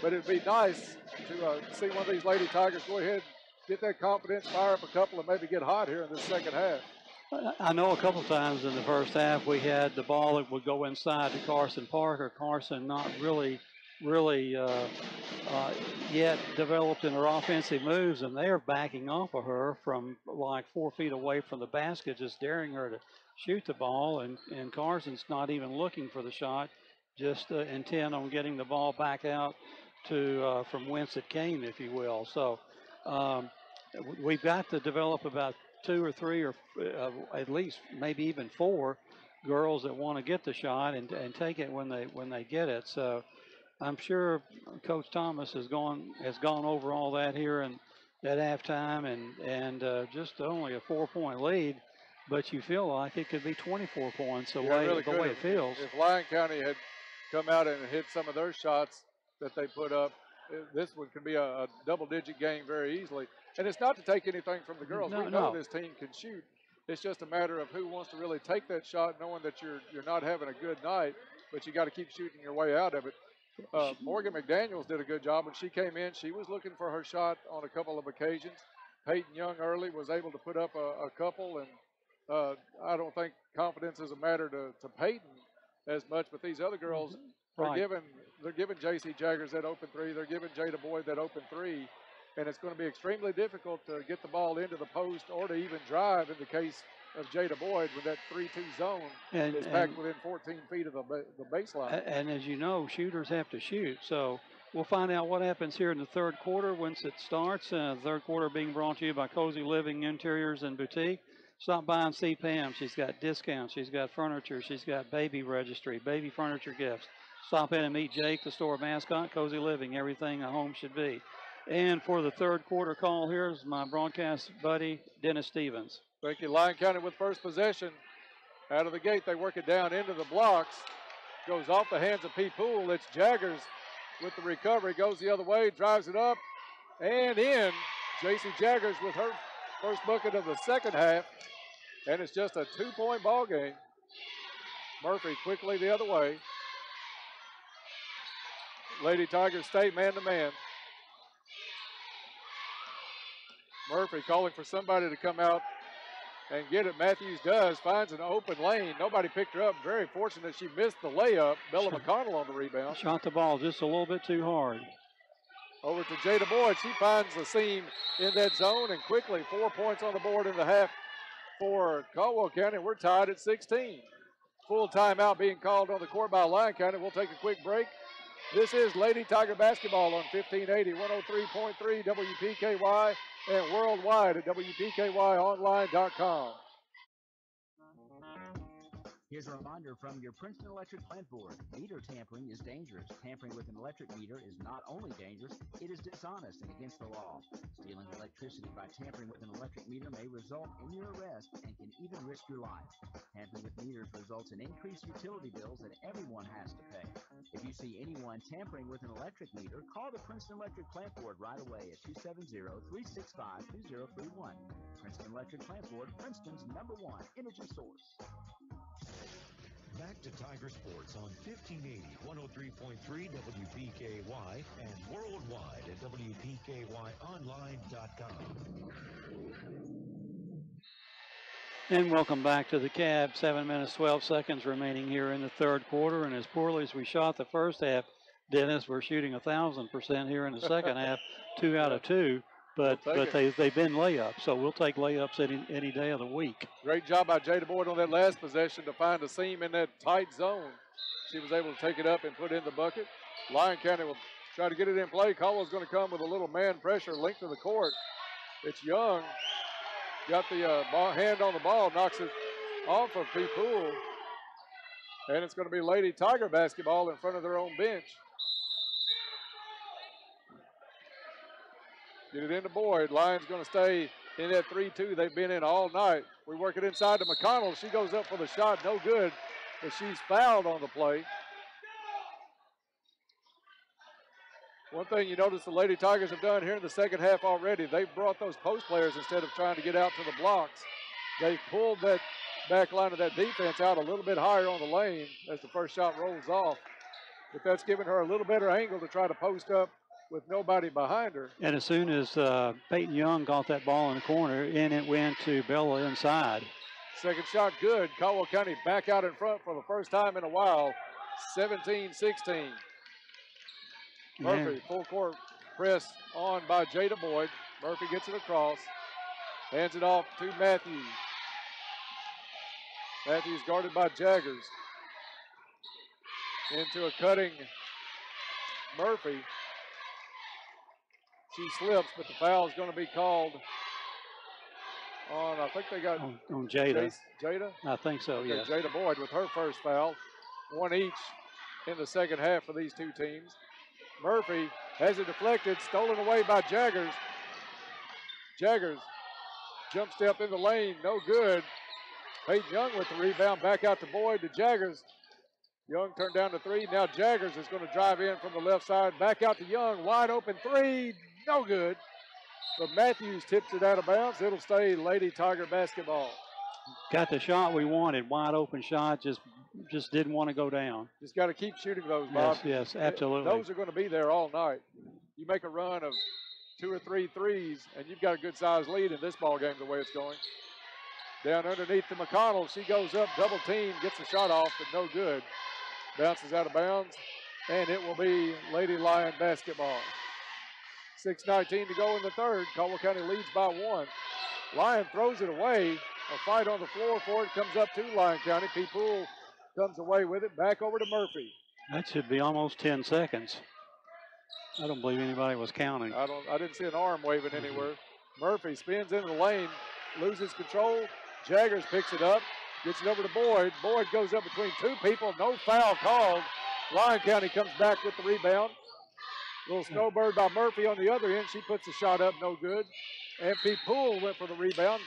Speaker 1: But it'd be nice to see one of these Lady Tigers go ahead, get that confidence, fire up a couple, and maybe get hot here in the second half.
Speaker 2: I know a couple times in the first half we had the ball that would go inside to Carson Parker. Carson not really yet developed in her offensive moves, and they're backing off of her from like 4 feet away from the basket, just daring her to shoot the ball, and Carson's not even looking for the shot, just intent on getting the ball back out to from whence it came, if you will. So we've got to develop about 2 or 3 or at least maybe even 4 girls that want to get the shot and take it when they get it. So I'm sure Coach Thomas has gone over all that here and at halftime, and just only a 4-point lead, but you feel like it could be 24 points the way it feels.
Speaker 1: If Lyon County had come out and hit some of their shots that they put up, this one could be a double-digit game very easily. And it's not to take anything from the girls. We know this team can shoot. It's just a matter of who wants to really take that shot, knowing that you're not having a good night, but you got to keep shooting your way out of it. Morgan McDaniels did a good job when she came in. She was looking for her shot on a couple of occasions. Peyton Young early was able to put up a couple, and I don't think confidence is a matter to Peyton as much, but these other girls they're giving J.C. Jaggers that open 3. They're giving Jada Boyd that open 3. And it's going to be extremely difficult to get the ball into the post or to even drive in the case of Jada Boyd with that 3-2 zone is packed within 14 feet of the baseline.
Speaker 2: And as you know, shooters have to shoot. So we'll find out what happens here in the third quarter once it starts. The third quarter being brought to you by Cozy Living Interiors and Boutique. Stop by and see Pam. She's got discounts. She's got furniture. She's got baby registry, baby furniture gifts. Stop in and meet Jake, the store mascot. Cozy Living, everything a home should be. And for the third quarter call, here's my broadcast buddy, Dennis Stevens.
Speaker 1: Thank you. Lyon County with first possession. Out of the gate, they work it down into the blocks. Goes off the hands of P. Poole. It's Jaggers with the recovery. Goes the other way, drives it up and in. J.C. Jaggers with her first bucket of the second half. And it's just a 2-point ball game. Murphy quickly the other way. Lady Tigers stay man-to-man. Murphy calling for somebody to come out and get it. Matthews does, finds an open lane. Nobody picked her up. Very fortunate she missed the layup. Bella McConnell on the rebound.
Speaker 2: Shot the ball just a little bit too hard.
Speaker 1: Over to Jada Boyd. She finds the seam in that zone, and quickly 4 points on the board in the half for Caldwell County. We're tied at 16. Full timeout being called on the court by Lyon County. We'll take a quick break. This is Lady Tiger basketball on 1580, 103.3 WPKY, and worldwide at WPKYonline.com.
Speaker 14: Here's a reminder from your Princeton Electric Plant Board. Meter tampering is dangerous. Tampering with an electric meter is not only dangerous, it is dishonest and against the law. Stealing electricity by tampering with an electric meter may result in your arrest and can even risk your life. Tampering with meters results in increased utility bills that everyone has to pay. If you see anyone tampering with an electric meter, call the Princeton Electric Plant Board right away at 270-365-2031. Princeton Electric Plant Board, Princeton's #1 energy source.
Speaker 4: Back to Tiger Sports on 1580, 103.3 WPKY and worldwide at WPKYonline.com.
Speaker 2: And welcome back to the Cab. 7 minutes, 12 seconds remaining here in the third quarter. And as poorly as we shot the first half, Dennis, we're shooting 1,000% here in the second half, 2 out of 2. But they've been layups, so we'll take layups any day of the week.
Speaker 1: Great job by Jada Boyd on that last possession to find a seam in that tight zone. She was able to take it up and put it in the bucket. Lyon County will try to get it in play. Caldwell's going to come with a little man pressure length of the court. It's Young. Got the hand on the ball, knocks it off of P. Poole. And it's going to be Lady Tiger basketball in front of their own bench. Get it into Boyd. Lyons going to stay in that 3-2 they've been in all night. We work it inside to McConnell. She goes up for the shot. No good, but she's fouled on the play. One thing you notice the Lady Tigers have done here in the second half already, they've brought those post players instead of trying to get out to the blocks. They've pulled that back line of that defense out a little bit higher on the lane as the first shot rolls off. But that's given her a little better angle to try to post up with nobody behind her.
Speaker 2: And as soon as Peyton Young got that ball in the corner, in it went to Bella inside.
Speaker 1: Second shot good. Caldwell County back out in front for the first time in a while, 17-16. Murphy, full court press on by Jada Boyd. Murphy gets it across, hands it off to Matthews. Matthews guarded by Jaggers. Into a cutting Murphy. She slips, but the foul is going to be called on, I think they got
Speaker 2: on Jada.
Speaker 1: Jada?
Speaker 2: I think so,
Speaker 1: okay,
Speaker 2: yes.
Speaker 1: Jada Boyd with her first foul. One each in the second half for these two teams. Murphy has it deflected, stolen away by Jaggers. Jaggers, jump step in the lane, no good. Peyton Young with the rebound, back out to Boyd to Jaggers. Young turned down to 3. Now Jaggers is going to drive in from the left side. Back out to Young. Wide open 3. No good. But Matthews tips it out of bounds. It'll stay Lady Tiger basketball.
Speaker 2: Got the shot we wanted. Wide open shot. Just didn't want to go down.
Speaker 1: Just got to keep shooting those, Bob.
Speaker 2: Yes, absolutely.
Speaker 1: Those are going to be there all night. You make a run of 2 or 3 threes, and you've got a good-sized lead in this ball game the way it's going. Down underneath to McConnell. She goes up, double team, gets the shot off, but no good. Bounces out of bounds, and it will be Lady Lion basketball. 6:19 to go in the third. Caldwell County leads by 1. Lyon throws it away. A fight on the floor for it comes up to Lyon County. P. Poole comes away with it. Back over to Murphy.
Speaker 2: That should be almost 10 seconds. I don't believe anybody was counting.
Speaker 1: I didn't see an arm waving anywhere. Murphy spins into the lane, loses control. Jaggers picks it up. Gets it over to Boyd. Boyd goes up between 2 people. No foul called. Lyon County comes back with the rebound. Little snowbird by Murphy on the other end. She puts the shot up, no good. MP Poole went for the rebound,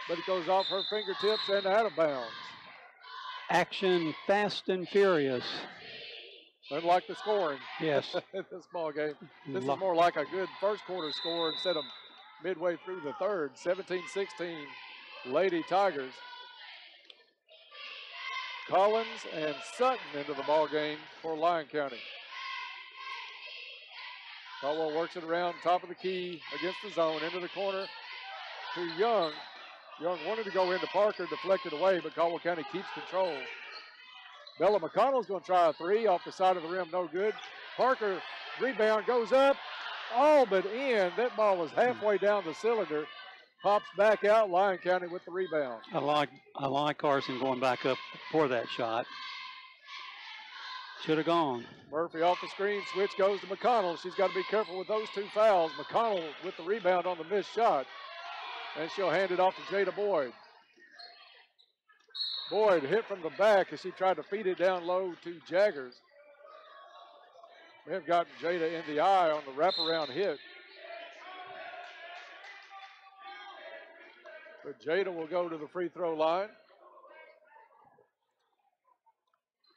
Speaker 1: but it goes off her fingertips and out of bounds.
Speaker 2: Action fast and furious.
Speaker 1: Unlike the scoring.
Speaker 2: Yes.
Speaker 1: In this ball game. This is more like a good first quarter score instead of midway through the third. 17-16 Lady Tigers. Collins and Sutton into the ball game for Lyon County. Caldwell works it around top of the key against the zone into the corner to Young. Young wanted to go into Parker, deflected away, but Caldwell County keeps control. Bella McConnell's going to try a three off the side of the rim, no good. Parker, rebound, goes up, all but in. That ball was halfway down the cylinder. Pops back out, Lyon County with the rebound.
Speaker 2: I like Carson going back up for that shot. Should have gone.
Speaker 1: Murphy off the screen, switch goes to McConnell. She's got to be careful with those two fouls. McConnell with the rebound on the missed shot. And she'll hand it off to Jada Boyd. Boyd hit from the back as she tried to feed it down low to Jaggers. May have gotten Jada in the eye on the wraparound hit. But Jada will go to the free throw line.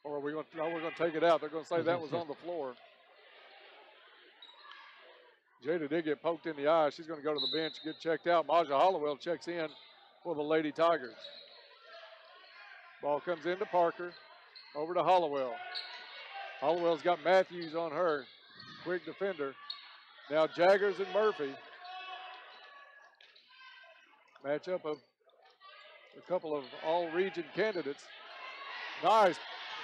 Speaker 1: Or we're going to take it out. They're going to say that was on the floor. Jada did get poked in the eye. She's going to go to the bench, get checked out. Maja Hollowell checks in for the Lady Tigers. Ball comes into Parker, over to Hollowell. Hollowell's got Matthews on her, quick defender. Now Jaggers and Murphy. Matchup of a couple of all-region candidates. Nice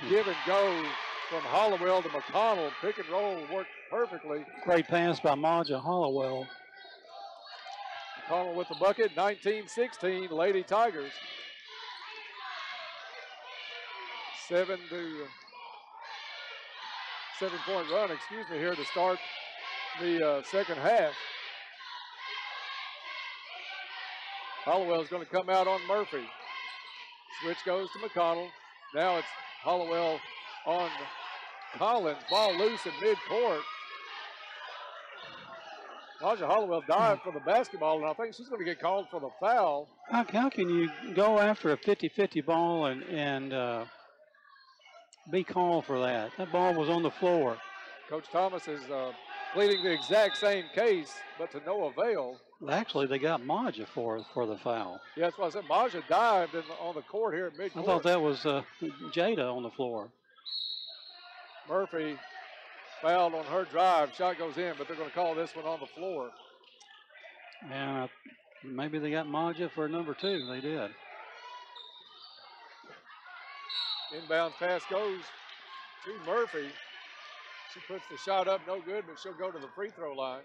Speaker 1: give and go from Hollowell to McConnell. Pick and roll worked perfectly.
Speaker 2: Great pass by Maja Hollowell.
Speaker 1: McConnell with the bucket, 19-16, Lady Tigers. 7-point run, here to start the second half. Hollowell's going to come out on Murphy. Switch goes to McConnell. Now it's Hollowell on Collins. Ball loose in midcourt. Maja Hollowell dived for the basketball, and I think she's going to get called for the foul.
Speaker 2: How can you go after a 50-50 ball and be called for that? That ball was on the floor.
Speaker 1: Coach Thomas is pleading the exact same case, but to no avail.
Speaker 2: Actually, they got Maja for the foul.
Speaker 1: Yeah, that's why I said Maja dived on the court here at midcourt.
Speaker 2: I thought that was Jada on the floor.
Speaker 1: Murphy fouled on her drive. Shot goes in, but they're going to call this one on the floor.
Speaker 2: Yeah, maybe they got Maja for number 2. They did.
Speaker 1: Inbound pass goes to Murphy. She puts the shot up, no good, but she'll go to the free throw line.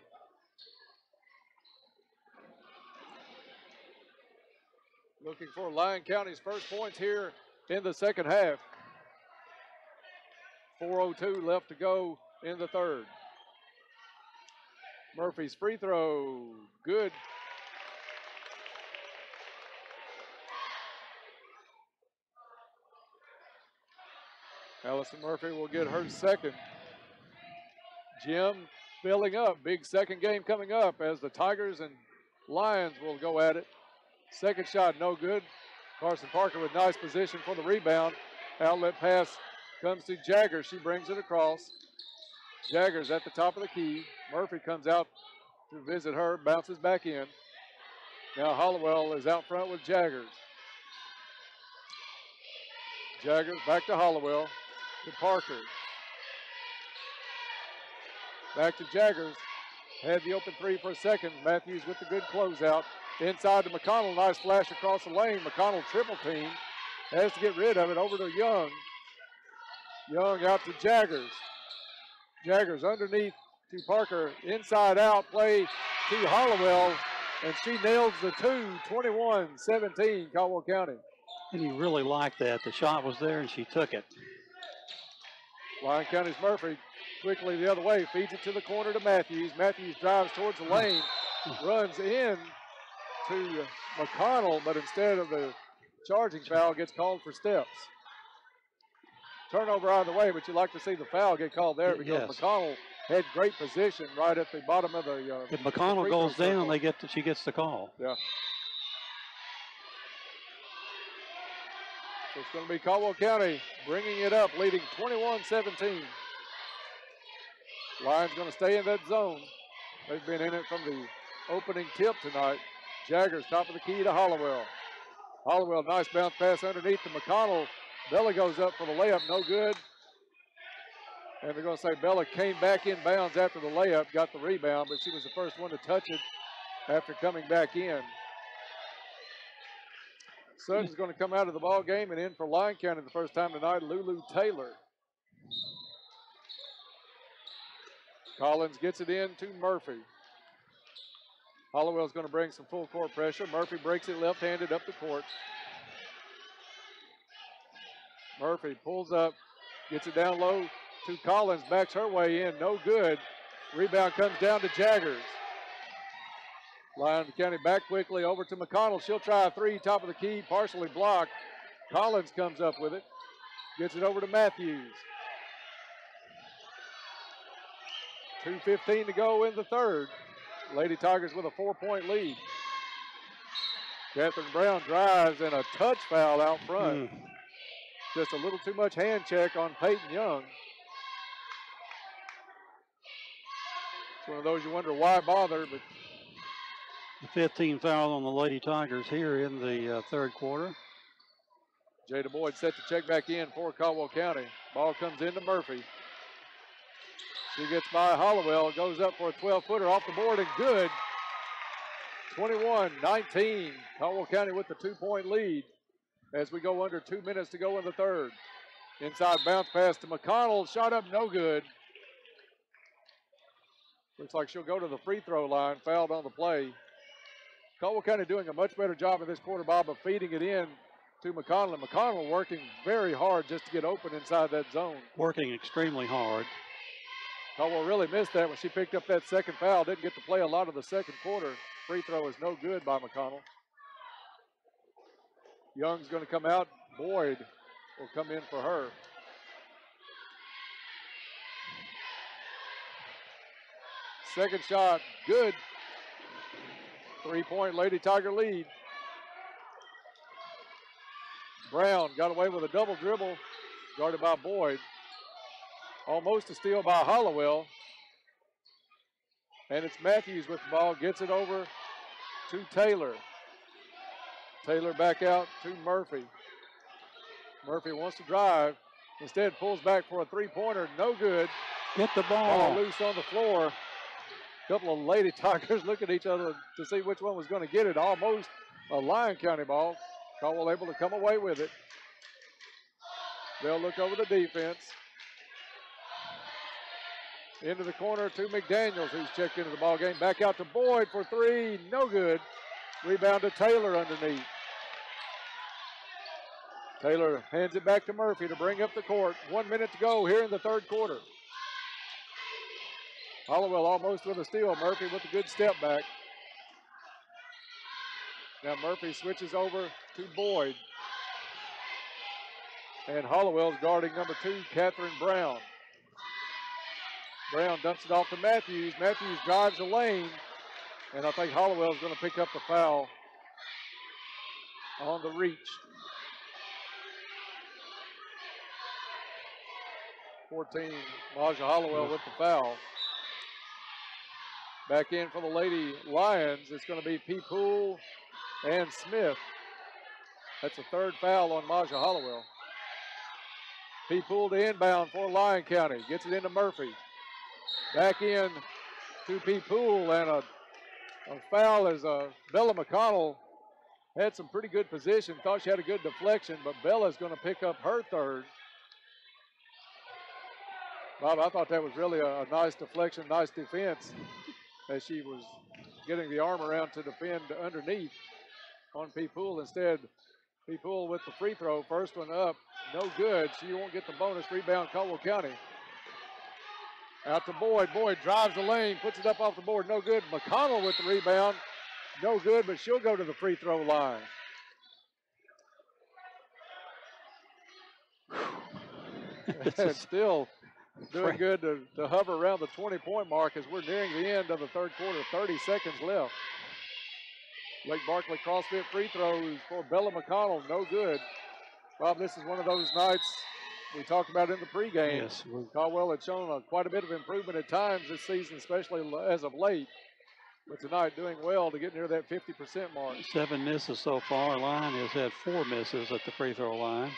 Speaker 1: Looking for Lyon County's first points here in the second half. 4:02 left to go in the third. Murphy's free throw, good. Allison Murphy will get her second. Jim filling up. Big second game coming up as the Tigers and Lions will go at it. Second shot, no good. Carson Parker with nice position for the rebound. Outlet pass comes to Jaggers. She brings it across. Jaggers at the top of the key. Murphy comes out to visit her, bounces back in. Now Hollowell is out front with Jaggers. Jaggers back to Hollowell, to Parker. Back to Jaggers. Had the open three for a second. Matthews with the good closeout. Inside to McConnell. Nice flash across the lane. McConnell triple team. Has to get rid of it. Over to Young. Young out to Jaggers. Jaggers underneath to Parker. Inside out play to Hollowell. And she nails the two. 21-17 Caldwell County.
Speaker 2: And you really liked that. The shot was there and she took it.
Speaker 1: Lyon County's Murphy quickly the other way. Feeds it to the corner to Matthews. Matthews drives towards the lane. Runs in to McConnell, but instead of the charging foul, gets called for steps. turnover either way, but you'd like to see the foul get called there because
Speaker 2: Yes.
Speaker 1: McConnell had great position right at the bottom of the
Speaker 2: If McConnell goes down, she gets the call.
Speaker 1: Yeah. So it's going to be Caldwell County bringing it up, leading 21-17. Lyons going to stay in that zone. They've been in it from the opening tip tonight. Jaggers top of the key to Hollowell. Hollowell, nice bounce pass underneath to McConnell. Bella goes up for the layup, no good. And they're going to say Bella came back in bounds after the layup, got the rebound, but she was the first one to touch it after coming back in. Sutton's going to come out of the ball game and in for Lyon County the first time tonight, Lulu Taylor. Collins gets it in to Murphy. Hollowell's going to bring some full court pressure. Murphy breaks it left-handed up the court. Murphy pulls up, gets it down low to Collins, backs her way in, no good. Rebound comes down to Jaggers. Lyon County back quickly over to McConnell. She'll try a three, top of the key, partially blocked. Collins comes up with it, gets it over to Matthews. 2:15 to go in the third. Lady Tigers with a 4-point lead. Catherine Brown drives and a touch foul out front. Just a little too much hand check on Peyton Young. It's one of those you wonder why bother, but
Speaker 2: the 15 foul on the Lady Tigers here in the third quarter.
Speaker 1: Jada Boyd set to check back in for Caldwell County. Ball comes into Murphy. She gets by Hollowell, goes up for a 12-footer off the board and good. 21-19. Caldwell County with the 2-point lead as we go under 2 minutes to go in the third. Inside bounce pass to McConnell. Shot up, no good. Looks like she'll go to the free throw line. Fouled on the play. Caldwell County doing a much better job in this quarter, Bob, of feeding it in to McConnell. And McConnell working very hard just to get open inside that zone.
Speaker 2: Working extremely hard.
Speaker 1: Caldwell really missed that when she picked up that second foul. Didn't get to play a lot of the second quarter. Free throw is no good by McConnell. Young's going to come out. Boyd will come in for her. Second shot, good. 3-point Lady Tiger lead. Brown got away with a double dribble, guarded by Boyd. Almost a steal by Hollowell. And it's Matthews with the ball, gets it over to Taylor. Taylor back out to Murphy. Murphy wants to drive. Instead pulls back for a three-pointer, no good.
Speaker 2: Get the ball.
Speaker 1: Loose on the floor. A couple of Lady Tigers looking at each other to see which one was going to get it. Almost a Lyon County ball. Caldwell able to come away with it. They'll look over the defense. Into the corner to McDaniels, who's checked into the ball game. Back out to Boyd for three, no good. Rebound to Taylor underneath. Taylor hands it back to Murphy to bring up the court. 1 minute to go here in the third quarter. Hollowell almost with a steal. Murphy with a good step back. Now Murphy switches over to Boyd. And Hollowell's guarding number 2, Catherine Brown. Brown dumps it off to Matthews. Matthews drives the lane. And I think Hollowell's going to pick up the foul on the reach. 14, Maja Hollowell with the foul. Back in for the Lady Lions, it's going to be P. Poole and Smith. That's the third foul on Maja Hollowell. P. Poole to inbound for Lyon County. Gets it into Murphy. Back in to P. Poole, and a foul as Bella McConnell had some pretty good position. Thought she had a good deflection, but Bella's going to pick up her third. Bob, I thought that was really a nice deflection, nice defense, as she was getting the arm around to defend underneath on P. Poole. Instead, P. Poole with the free throw. First one up, no good. She won't get the bonus rebound, Caldwell County. Out to Boyd. Boyd drives the lane, puts it up off the board, no good. McConnell with the rebound, no good, but she'll go to the free throw line. and still doing good to hover around the 20-point mark as we're nearing the end of the third quarter. 30 seconds left. Lake Barkley CrossFit free throws for Bella McConnell, no good. Bob, this is one of those nights we talked about in the pregame.
Speaker 2: Yes.
Speaker 1: Caldwell had shown quite a bit of improvement at times this season, especially as of late. But tonight doing well to get near that 50% mark.
Speaker 2: 7 misses so far. Lyon has had 4 misses at the free throw line.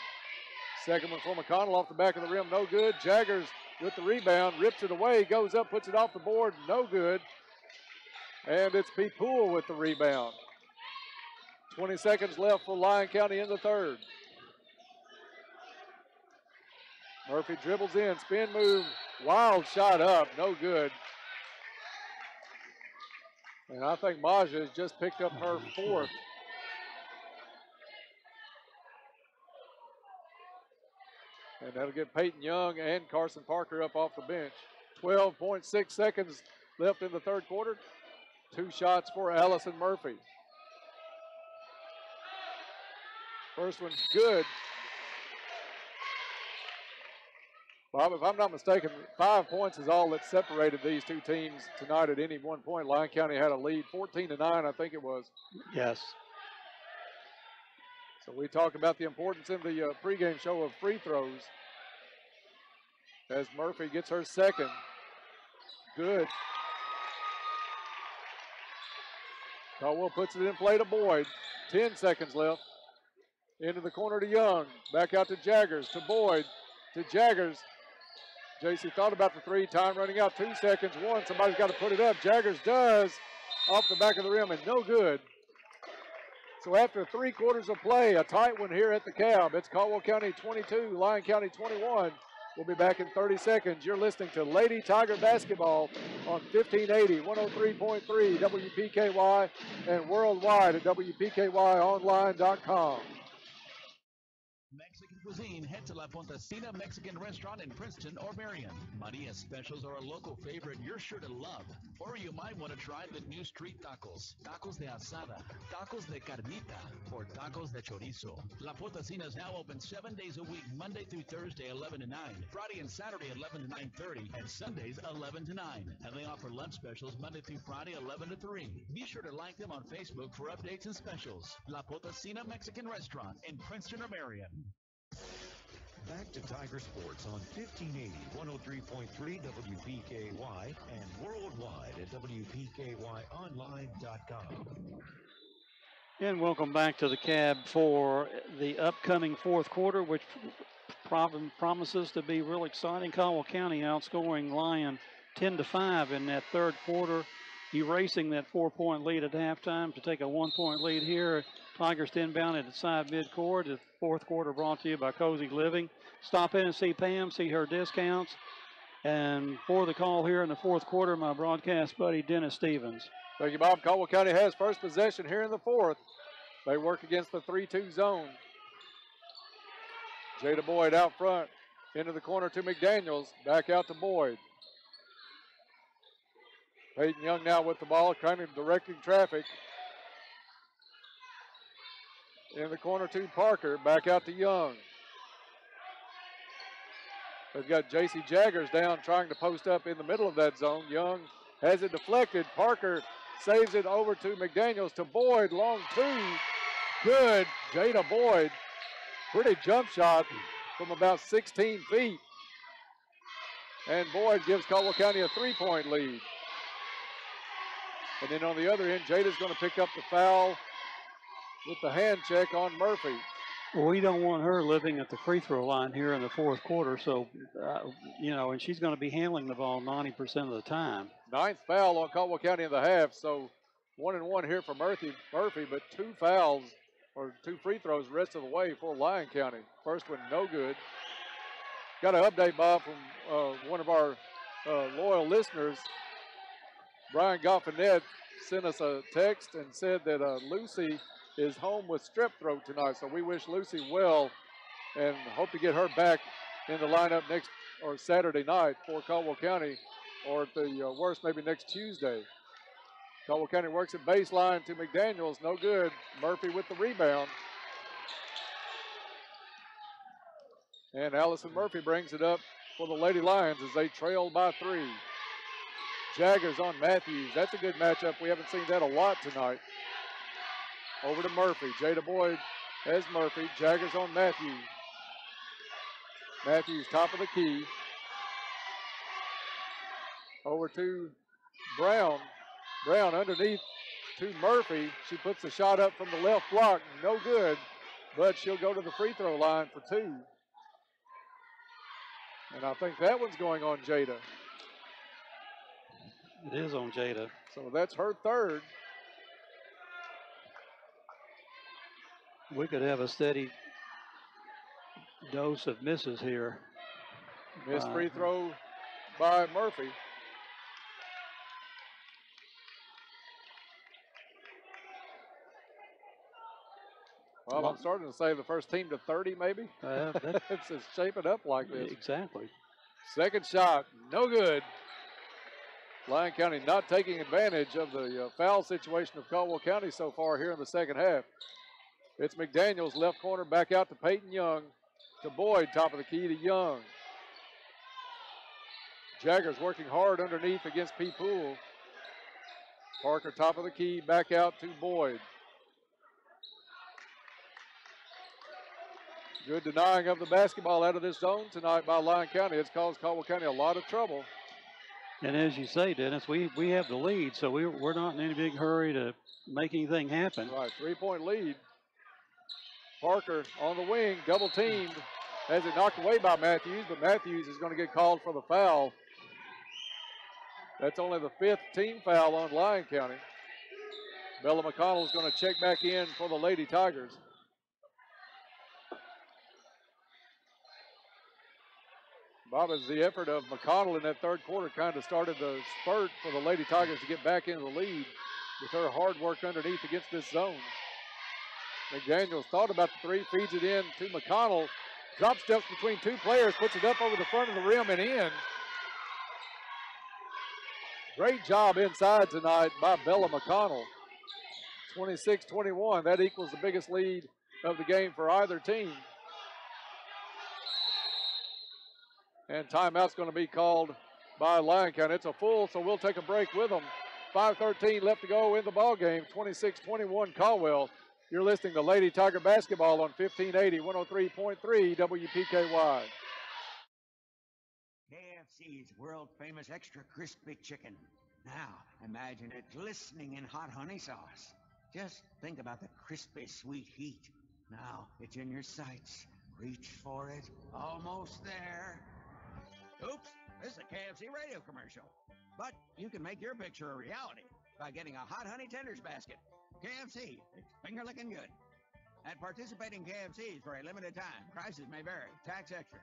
Speaker 1: Second one for McConnell off the back of the rim, no good. Jaggers with the rebound, rips it away, goes up, puts it off the board, no good. And it's Pete Poole with the rebound. 20 seconds left for Lyon County in the third. Murphy dribbles in, spin move, wild shot up, no good. And I think Maja has just picked up her fourth. And that'll get Peyton Young and Carson Parker up off the bench. 12.6 seconds left in the third quarter. 2 shots for Allison Murphy. First one's good. Bob, if I'm not mistaken, 5 points is all that separated these two teams tonight at any one point. Lyon County had a lead, 14-9, I think it was.
Speaker 2: Yes.
Speaker 1: So we talked about the importance in the pregame show of free throws as Murphy gets her second. Good. Caldwell puts it in play to Boyd. 10 seconds left. Into the corner to Young. Back out to Jaggers, to Boyd, to Jaggers. JC thought about the three. Time running out. 2 seconds. One. Somebody's got to put it up. Jaggers does. Off the back of the rim and no good. So after 3 quarters of play, a tight one here at the Cab. It's Caldwell County 22, Lyon County 21. We'll be back in 30 seconds. You're listening to Lady Tiger Basketball on 1580, 103.3 WPKY and worldwide at WPKYonline.com.
Speaker 15: Mexican cuisine, head to La Pontesina Mexican Restaurant in Princeton or Marion. Maria's specials are a local favorite you're sure to love. Or you might want to try the new street tacos. Tacos de asada, tacos de carnita, or tacos de chorizo. La Pontesina is now open 7 days a week, Monday through Thursday, 11 to 9. Friday and Saturday, 11 to 9:30. And Sundays, 11 to 9. And they offer lunch specials Monday through Friday, 11 to 3. Be sure to like them on Facebook for updates and specials. La Pontesina Mexican Restaurant in Princeton or Marion.
Speaker 16: Back to Tiger Sports on 1580, 103.3 WPKY and worldwide at WPKYonline.com.
Speaker 2: And welcome back to the Cab for the upcoming fourth quarter, which promises to be real exciting. Caldwell County outscoring Lyon 10-5 in that third quarter, erasing that 4-point lead at halftime to take a 1-point lead here. Tigers inbound at the side midcourt. The fourth quarter brought to you by Cozy Living. Stop in and see Pam, see her discounts. And for the call here in the fourth quarter, my broadcast buddy, Dennis Stevens.
Speaker 1: Thank you, Bob. Caldwell County has first possession here in the fourth. They work against the 3-2 zone. Jada Boyd out front, into the corner to McDaniels, back out to Boyd. Peyton Young now with the ball, kind of directing traffic. In the corner to Parker, back out to Young. They've got J.C. Jaggers down trying to post up in the middle of that zone. Young has it deflected. Parker saves it over to McDaniels, to Boyd, long two. Good, Jada Boyd. Pretty jump shot from about 16 feet. And Boyd gives Caldwell County a 3-point lead. And then on the other end, Jada's going to pick up the foul with the hand check on Murphy.
Speaker 2: Well, we don't want her living at the free throw line here in the fourth quarter, so, and she's going to be handling the ball 90% of the time. 9th
Speaker 1: foul on Caldwell County in the half, so 1-1 here for Murphy, but 2 fouls or 2 free throws the rest of the way for Lyon County. First one, no good. Got an update, Bob, from one of our loyal listeners. Brian Goffinette sent us a text and said that Lucy is home with strep throat tonight, so we wish Lucy well and hope to get her back in the lineup next or Saturday night for Caldwell County, or at the worst, maybe next Tuesday. Caldwell County works at baseline to McDaniels, no good. Murphy with the rebound. And Allison Murphy brings it up for the Lady Lions as they trail by 3. Jaggers on Matthews. That's a good matchup. We haven't seen that a lot tonight. Over to Murphy. Jada Boyd has Murphy. Jaggers on Matthews. Matthews top of the key. Over to Brown. Brown underneath to Murphy. She puts the shot up from the left block. No good, but she'll go to the free throw line for 2. And I think that one's going on Jada.
Speaker 2: It is on Jada.
Speaker 1: So that's her third.
Speaker 2: We could have a steady dose of misses here.
Speaker 1: Missed free throw by Murphy. Well, I'm starting to say the first team to 30, maybe. It's shaping up like this.
Speaker 2: Exactly.
Speaker 1: Second shot, no good. Lyon County not taking advantage of the foul situation of Caldwell County so far here in the second half. It's McDaniels, left corner, back out to Peyton Young. To Boyd, top of the key to Young. Jaggers working hard underneath against P. Poole. Parker, top of the key, back out to Boyd. Good denying of the basketball out of this zone tonight by Lyon County. It's caused Caldwell County a lot of trouble.
Speaker 2: And as you say, Dennis, we have the lead, so we're not in any big hurry to make anything happen.
Speaker 1: Right, 3-point lead. Parker on the wing, double teamed. Has it knocked away by Matthews, but Matthews is going to get called for the foul. That's only the 5th team foul on Lyon County. Bella McConnell is going to check back in for the Lady Tigers. Bob, as the effort of McConnell in that third quarter kind of started the spurt for the Lady Tigers to get back into the lead with her hard work underneath against this zone. McDaniels thought about the three, feeds it in to McConnell. Drop steps between 2 players, puts it up over the front of the rim and in. Great job inside tonight by Bella McConnell. 26-21, that equals the biggest lead of the game for either team. And timeout's going to be called by Lyon County. It's a full, so we'll take a break with them. 5:13 left to go in the ball game. 26-21 Caldwell. You're listening to Lady Tiger basketball on 1580, 103.3 WPKY.
Speaker 17: KFC's world famous extra crispy chicken. Now imagine it glistening in hot honey sauce. Just think about the crispy sweet heat. Now it's in your sights. Reach for it. Almost there. Oops, this is a KFC radio commercial. But you can make your picture a reality by getting a hot honey tenders basket. KFC, it's finger licking good. At participating KFCs for a limited time. Prices may vary. Tax extra.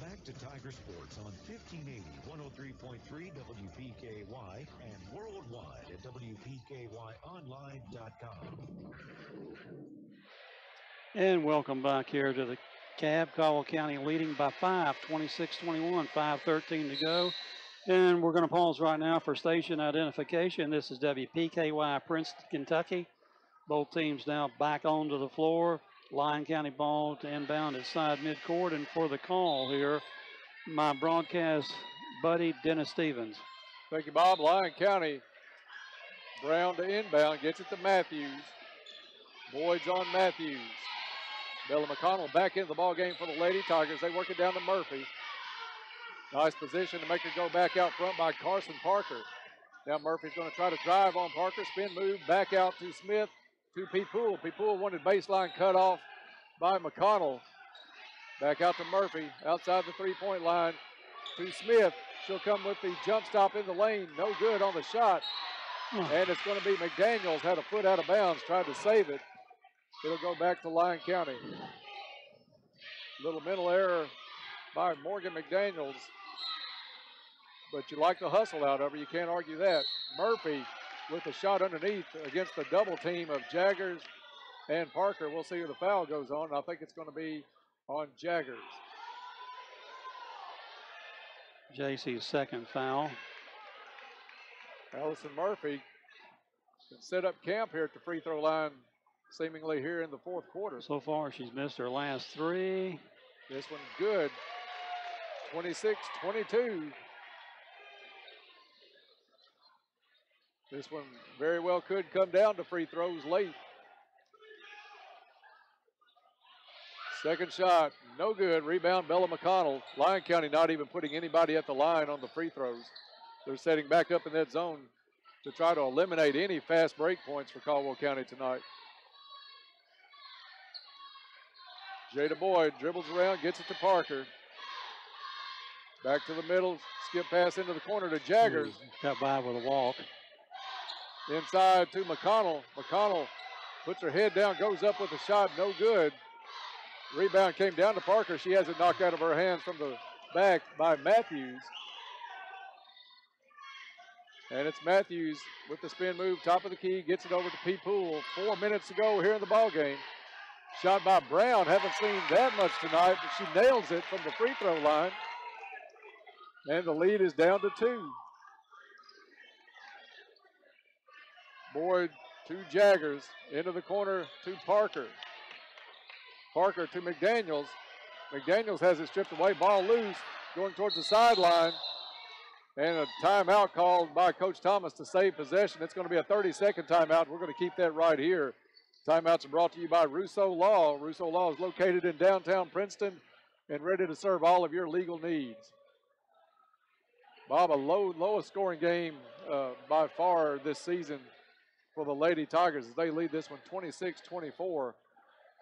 Speaker 16: Back to Tiger Sports on 1580, 103.3 WPKY and worldwide at WPKYonline.com.
Speaker 2: And welcome back here to the Cab. Caldwell County leading by 5, 26-21, 5:13 to go. And we're going to pause right now for station identification. This is WPKY Princeton, Kentucky. Both teams now back onto the floor. Lyon County ball to inbound at side midcourt. And for the call here, my broadcast buddy, Dennis Stevens.
Speaker 1: Thank you, Bob. Lyon County, Brown to inbound, gets it to Matthews. Boyd's on Matthews. Bella McConnell back into the ball game for the Lady Tigers. They work it down to Murphy. Nice position to make her go back out front by Carson Parker. Now Murphy's going to try to drive on Parker. Spin move back out to Smith to P. Poole. P. Poole wanted baseline cut off by McConnell. Back out to Murphy outside the three-point line to Smith. She'll come with the jump stop in the lane. No good on the shot. And it's going to be McDaniels. Had a foot out of bounds. Tried to save it. It'll go back to Lyon County. Little mental error by Morgan McDaniels. But you like the hustle out of her. You can't argue that. Murphy with the shot underneath against the double team of Jaggers and Parker. We'll see who the foul goes on. I think it's going to be on Jaggers.
Speaker 2: JC's second foul.
Speaker 1: Allison Murphy can set up camp here at the free throw line seemingly here in the fourth quarter.
Speaker 2: So far, she's missed her last 3.
Speaker 1: This one good. 26-22. This one very well could come down to free throws late. Second shot, no good. Rebound, Bella McConnell. Lyon County not even putting anybody at the line on the free throws. They're setting back up in that zone to try to eliminate any fast break points for Caldwell County tonight. Jada Boyd dribbles around, gets it to Parker. Back to the middle, skip pass into the corner to Jaggers.
Speaker 2: Got by with a walk.
Speaker 1: Inside to McConnell. McConnell puts her head down, goes up with a shot, no good. Rebound came down to Parker. She has it knocked out of her hands from the back by Matthews. And it's Matthews with the spin move, top of the key, gets it over to P. Poole. 4 minutes to go here in the ball game. Shot by Brown. Haven't seen that much tonight, but she nails it from the free throw line. And the lead is down to 2. Boyd to Jaggers, into the corner to Parker. Parker to McDaniels. McDaniels has it stripped away, ball loose, going towards the sideline. And a timeout called by Coach Thomas to save possession. It's going to be a 30-second timeout. We're going to keep that right here. Timeouts are brought to you by Rousseau Law. Rousseau Law is located in downtown Princeton and ready to serve all of your legal needs. Bob, a lowest scoring game by far this season for the Lady Tigers as they lead this one 26-24.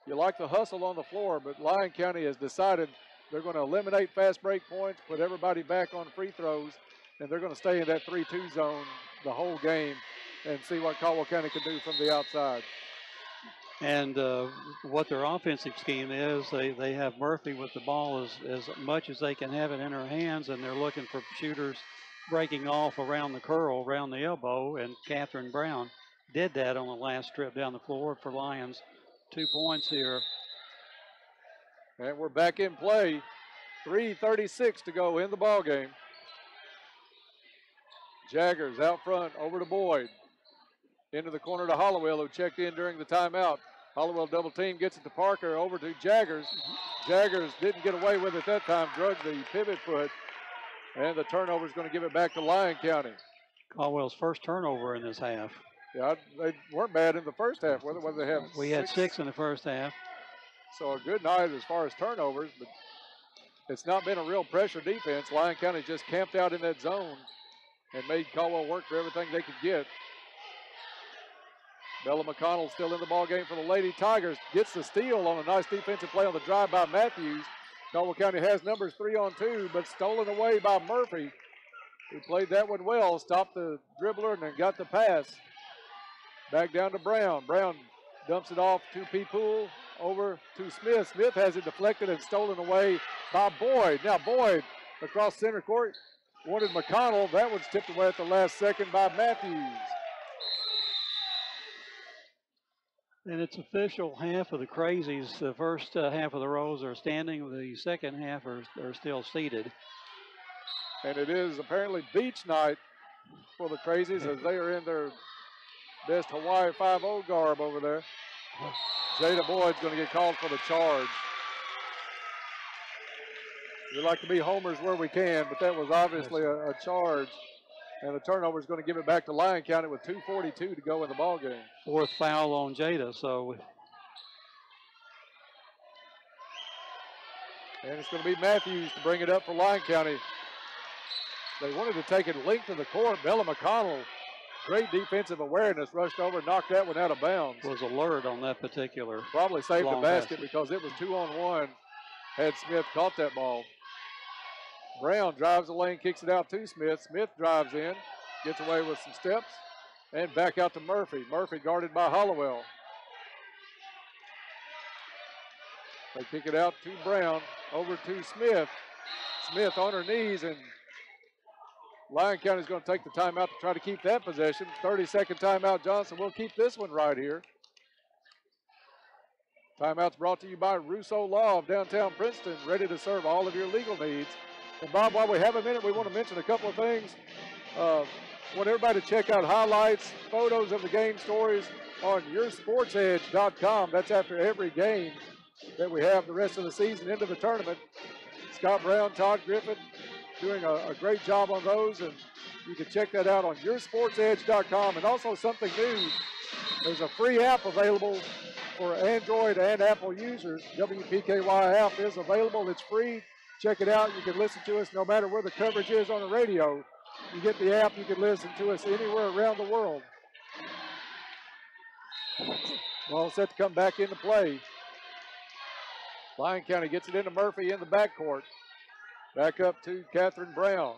Speaker 1: You like the hustle on the floor, but Lyon County has decided they're going to eliminate fast break points, put everybody back on free throws, and they're going to stay in that 3-2 zone the whole game and see what Caldwell County can do from the outside.
Speaker 2: And what their offensive scheme is, they have Murphy with the ball as much as they can have it in her hands, and they're looking for shooters breaking off around the curl, around the elbow, and Catherine Brown did that on the last trip down the floor for Lyons. 2 points here.
Speaker 1: And we're back in play. 3:36 to go in the ball game. Jaggers out front, over to Boyd. Into the corner to Hollowell, who checked in during the timeout. Hollowell double team, gets it to Parker, over to Jaggers. Jaggers didn't get away with it that time, drugged the pivot foot, and the turnover is going to give it back to Lyon County.
Speaker 2: Caldwell's first turnover in this half.
Speaker 1: Yeah, they weren't bad in the first half. Whether they have
Speaker 2: we had 6 in the first half.
Speaker 1: So a good night as far as turnovers, but it's not been a real pressure defense. Lyon County just camped out in that zone and made Caldwell work for everything they could get. Bella McConnell still in the ball game for the Lady Tigers. Gets the steal on a nice defensive play on the drive by Matthews. Caldwell County has numbers 3-on-2, but stolen away by Murphy, who played that one well, stopped the dribbler and then got the pass. Back down to Brown. Brown dumps it off to P. Poole, over to Smith. Smith has it deflected and stolen away by Boyd. Now Boyd across center court wanted McConnell. That one's tipped away at the last second by Matthews.
Speaker 2: And it's official, half of the Crazies, the first half of the rows are standing, the second half are still seated.
Speaker 1: And it is apparently beach night for the Crazies as they are in their best Hawaii 5-0 garb over there. Jada Boyd's going to get called for the charge. We like to be homers where we can, but that was obviously a charge. And the turnover is going to give it back to Lyon County with 2:42 to go in the ball game.
Speaker 2: 4th foul on Jada, so.
Speaker 1: And it's going to be Matthews to bring it up for Lyon County. They wanted to take it length of the court. Bella McConnell, great defensive awareness, rushed over and knocked that one out of bounds.
Speaker 2: Was alert on that particular.
Speaker 1: Probably saved the basket because it was 2-on-1 had Smith caught that ball. Brown drives the lane, kicks it out to Smith. Smith drives in, gets away with some steps, and back out to Murphy. Murphy guarded by Hollowell. They kick it out to Brown, over to Smith. Smith on her knees, and Lyon County is going to take the timeout to try to keep that possession. 30-second timeout, Johnson. We'll keep this one right here. Timeout's brought to you by Rousseau Law of downtown Princeton, ready to serve all of your legal needs. And Bob, while we have a minute, we want to mention a couple of things. Want everybody to check out highlights, photos of the game stories on yoursportsedge.com. That's after every game. that we have the rest of the season into the tournament. Scott Brown, Todd Griffin doing a great job on those, and you can check that out on yoursportsedge.com. And also something new, there's a free app available for Android and Apple users. WPKY app is available. It's free. Check it out. You can listen to us no matter where the coverage is on the radio. You get the app, you can listen to us anywhere around the world. Ball set to come back into play. Lyon County gets it into Murphy in the backcourt. Back up to Catherine Brown.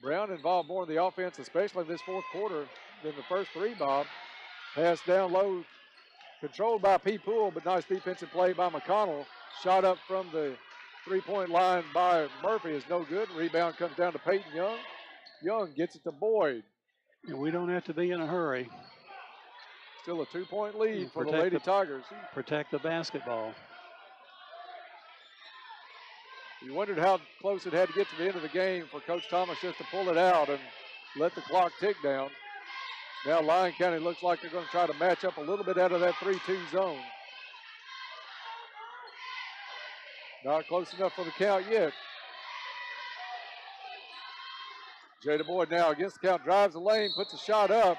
Speaker 1: Brown involved more in the offense, especially in this fourth quarter, than the first three, Bob. Pass down low, controlled by P. Poole, but nice defensive play by McConnell. Shot up from the three-point line by Murphy is no good. Rebound comes down to Peyton Young. Young gets it to Boyd.
Speaker 2: And we don't have to be in a hurry.
Speaker 1: Still a 2-point lead for the Lady Tigers.
Speaker 2: Protect the basketball.
Speaker 1: You wondered how close it had to get to the end of the game for Coach Thomas just to pull it out and let the clock tick down. Now Lyon County looks like they're going to try to match up a little bit out of that 3-2 zone. Not close enough for the count yet. Jada Boyd now against the count, drives the lane, puts a shot up.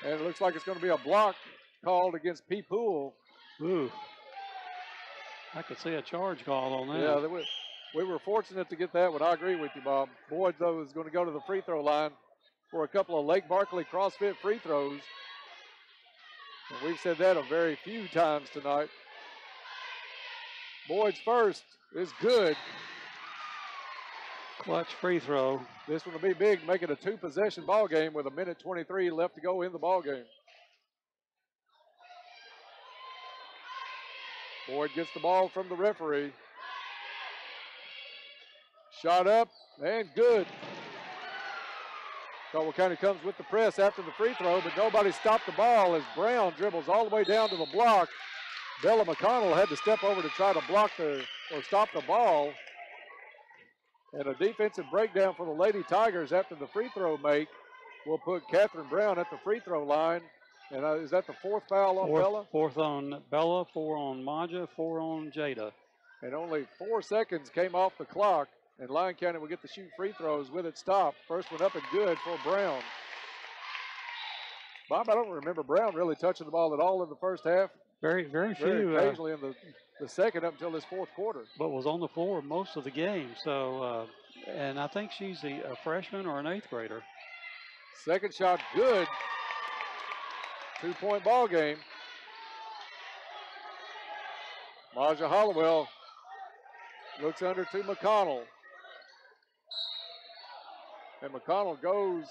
Speaker 1: And it looks like it's going to be a block called against P. Poole.
Speaker 2: Ooh. I could see a charge call on that.
Speaker 1: Yeah, we were fortunate to get that one. I agree with you, Bob. Boyd, though, is going to go to the free throw line for a couple of Lake Barkley CrossFit free throws. And we've said that a very few times tonight. Boyd's first is good.
Speaker 2: Clutch free throw.
Speaker 1: This one will be big, make it a two-possession ball game with 1:23 left to go in the ball game. Boyd gets the ball from the referee. Shot up and good. Caldwell County comes with the press after the free throw, but nobody stopped the ball as Brown dribbles all the way down to the block. Bella McConnell had to step over to try to block or stop the ball. And a defensive breakdown for the Lady Tigers after the free throw make will put Catherine Brown at the free throw line. And is that the fourth foul on Bella?
Speaker 2: Fourth on Bella, 4 on Maja, 4 on Jada.
Speaker 1: And only 4 seconds came off the clock. And Lyon County will get to shoot free throws with it stopped. First one up and good for Brown. Bob, I don't remember Brown really touching the ball at all in the first half.
Speaker 2: Very few.
Speaker 1: Very occasionally in the second up until this fourth quarter.
Speaker 2: But was on the floor most of the game. So, and I think she's a freshman or an 8th grader.
Speaker 1: Second shot good. 2-point ball game. Maja Hollowell looks under to McConnell. And McConnell goes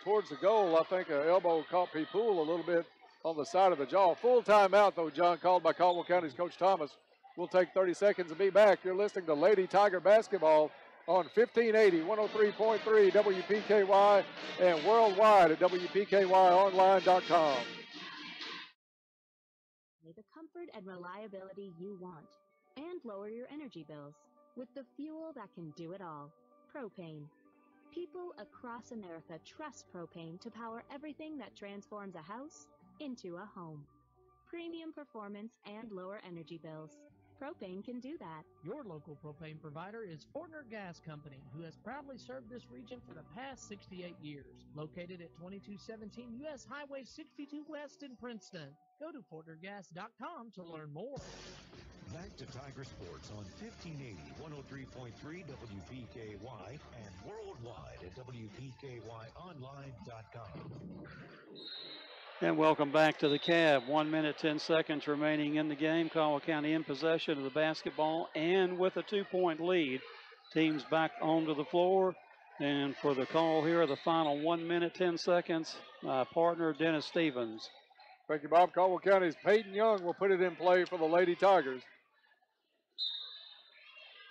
Speaker 1: towards the goal. I think an elbow caught P. Poole a little bit on the side of the jaw. Full timeout, though, John, called by Caldwell County's Coach Thomas. We'll take 30 seconds and be back. You're listening to Lady Tiger Basketball on 1580, 103.3 WPKY, and worldwide at WPKYonline.com.
Speaker 7: The comfort and reliability you want, and lower your energy bills with the fuel that can do it all, propane. People across America trust propane to power everything that transforms a house into a home. Premium performance and lower energy bills. Propane can do that.
Speaker 8: Your local propane provider is Fortner Gas Company, who has proudly served this region for the past 68 years. Located at 2217 U.S. Highway 62 West in Princeton. Go to FortnerGas.com to learn more.
Speaker 16: Back to Tiger Sports on 1580, 103.3 WPKY, and worldwide at WPKYonline.com.
Speaker 2: And welcome back to the Cab. 1 minute, 10 seconds remaining in the game. Caldwell County in possession of the basketball and with a 2-point lead. Teams back onto the floor. And for the call here, the final 1 minute, 10 seconds, partner Dennis Stevens.
Speaker 1: Thank you, Bob. Caldwell County's Peyton Young will put it in play for the Lady Tigers.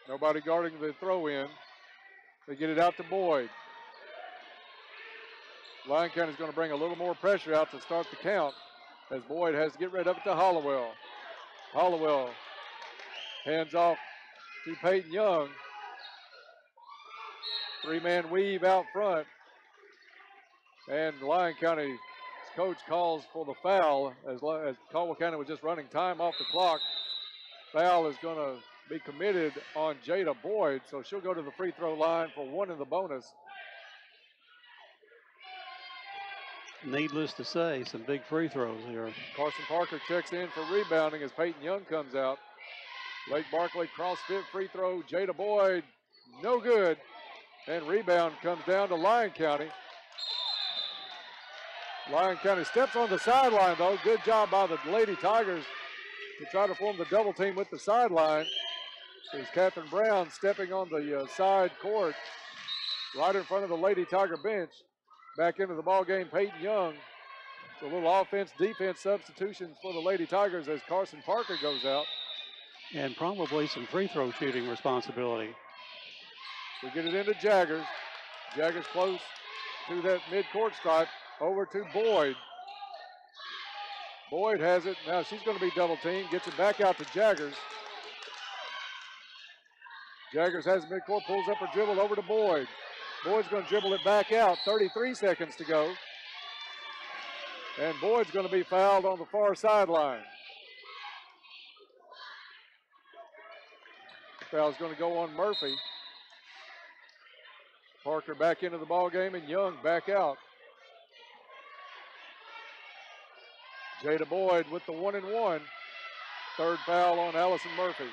Speaker 1: Nobody guarding the throw-in. They get it out to Boyd. Lyon County's going to bring a little more pressure out to start the count as Boyd has to get rid of it to Hollowell. Hollowell hands off to Peyton Young. 3-man weave out front. And Lyon County coach calls for the foul as Caldwell County was just running time off the clock. Foul is going to be committed on Jada Boyd, so she'll go to the free throw line for one in the bonus.
Speaker 2: Needless to say, some big free throws here.
Speaker 1: Carson Parker checks in for rebounding as Peyton Young comes out. Lake Barkley cross-fit free throw. Jada Boyd, no good. And rebound comes down to Lyon County. Lyon County steps on the sideline, though. Good job by the Lady Tigers to try to form the double team with the sideline. There's Catherine Brown stepping on the side court right in front of the Lady Tiger bench. Back into the ball game, Peyton Young. So a little offense-defense substitutions for the Lady Tigers as Carson Parker goes out.
Speaker 2: And probably some free throw shooting responsibility.
Speaker 1: We get it into Jaggers. Jaggers close to that midcourt stripe. Over to Boyd. Boyd has it. Now she's going to be double teamed. Gets it back out to Jaggers. Jaggers has midcourt, pulls up her dribble over to Boyd. Boyd's going to dribble it back out. 33 seconds to go. And Boyd's going to be fouled on the far sideline. The foul's going to go on Murphy. Parker back into the ball game and Young back out. Jada Boyd with the 1-and-1. Third foul on Allison Murphy.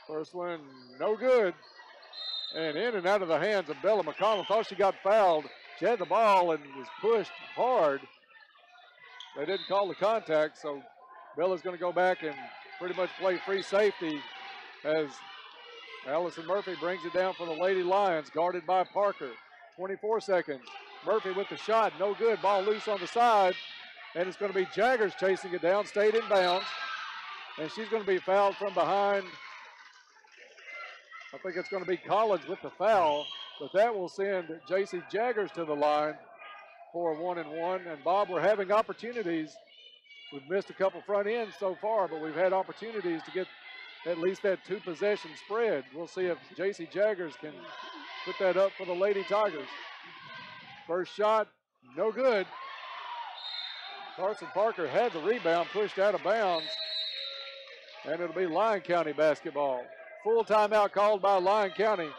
Speaker 1: First one, no good. And in and out of the hands of Bella McConnell. Thought she got fouled. She had the ball and was pushed hard. They didn't call the contact, so Bella's going to go back and pretty much play free safety as Allison Murphy brings it down for the Lady Lions, guarded by Parker. 24 seconds. Murphy with the shot, no good. Ball loose on the side, and it's going to be Jaggers chasing it down, stayed in bounds, and she's going to be fouled from behind. I think it's going to be Collins with the foul, but that will send J.C. Jaggers to the line for a 1-and-1. And Bob, we're having opportunities. We've missed a couple front ends so far, but we've had opportunities to get at least that two-possession spread. We'll see if J.C. Jaggers can put that up for the Lady Tigers. First shot, no good. Carson Parker had the rebound, pushed out of bounds, and it'll be Lyon County basketball. Full timeout called by Lyon County.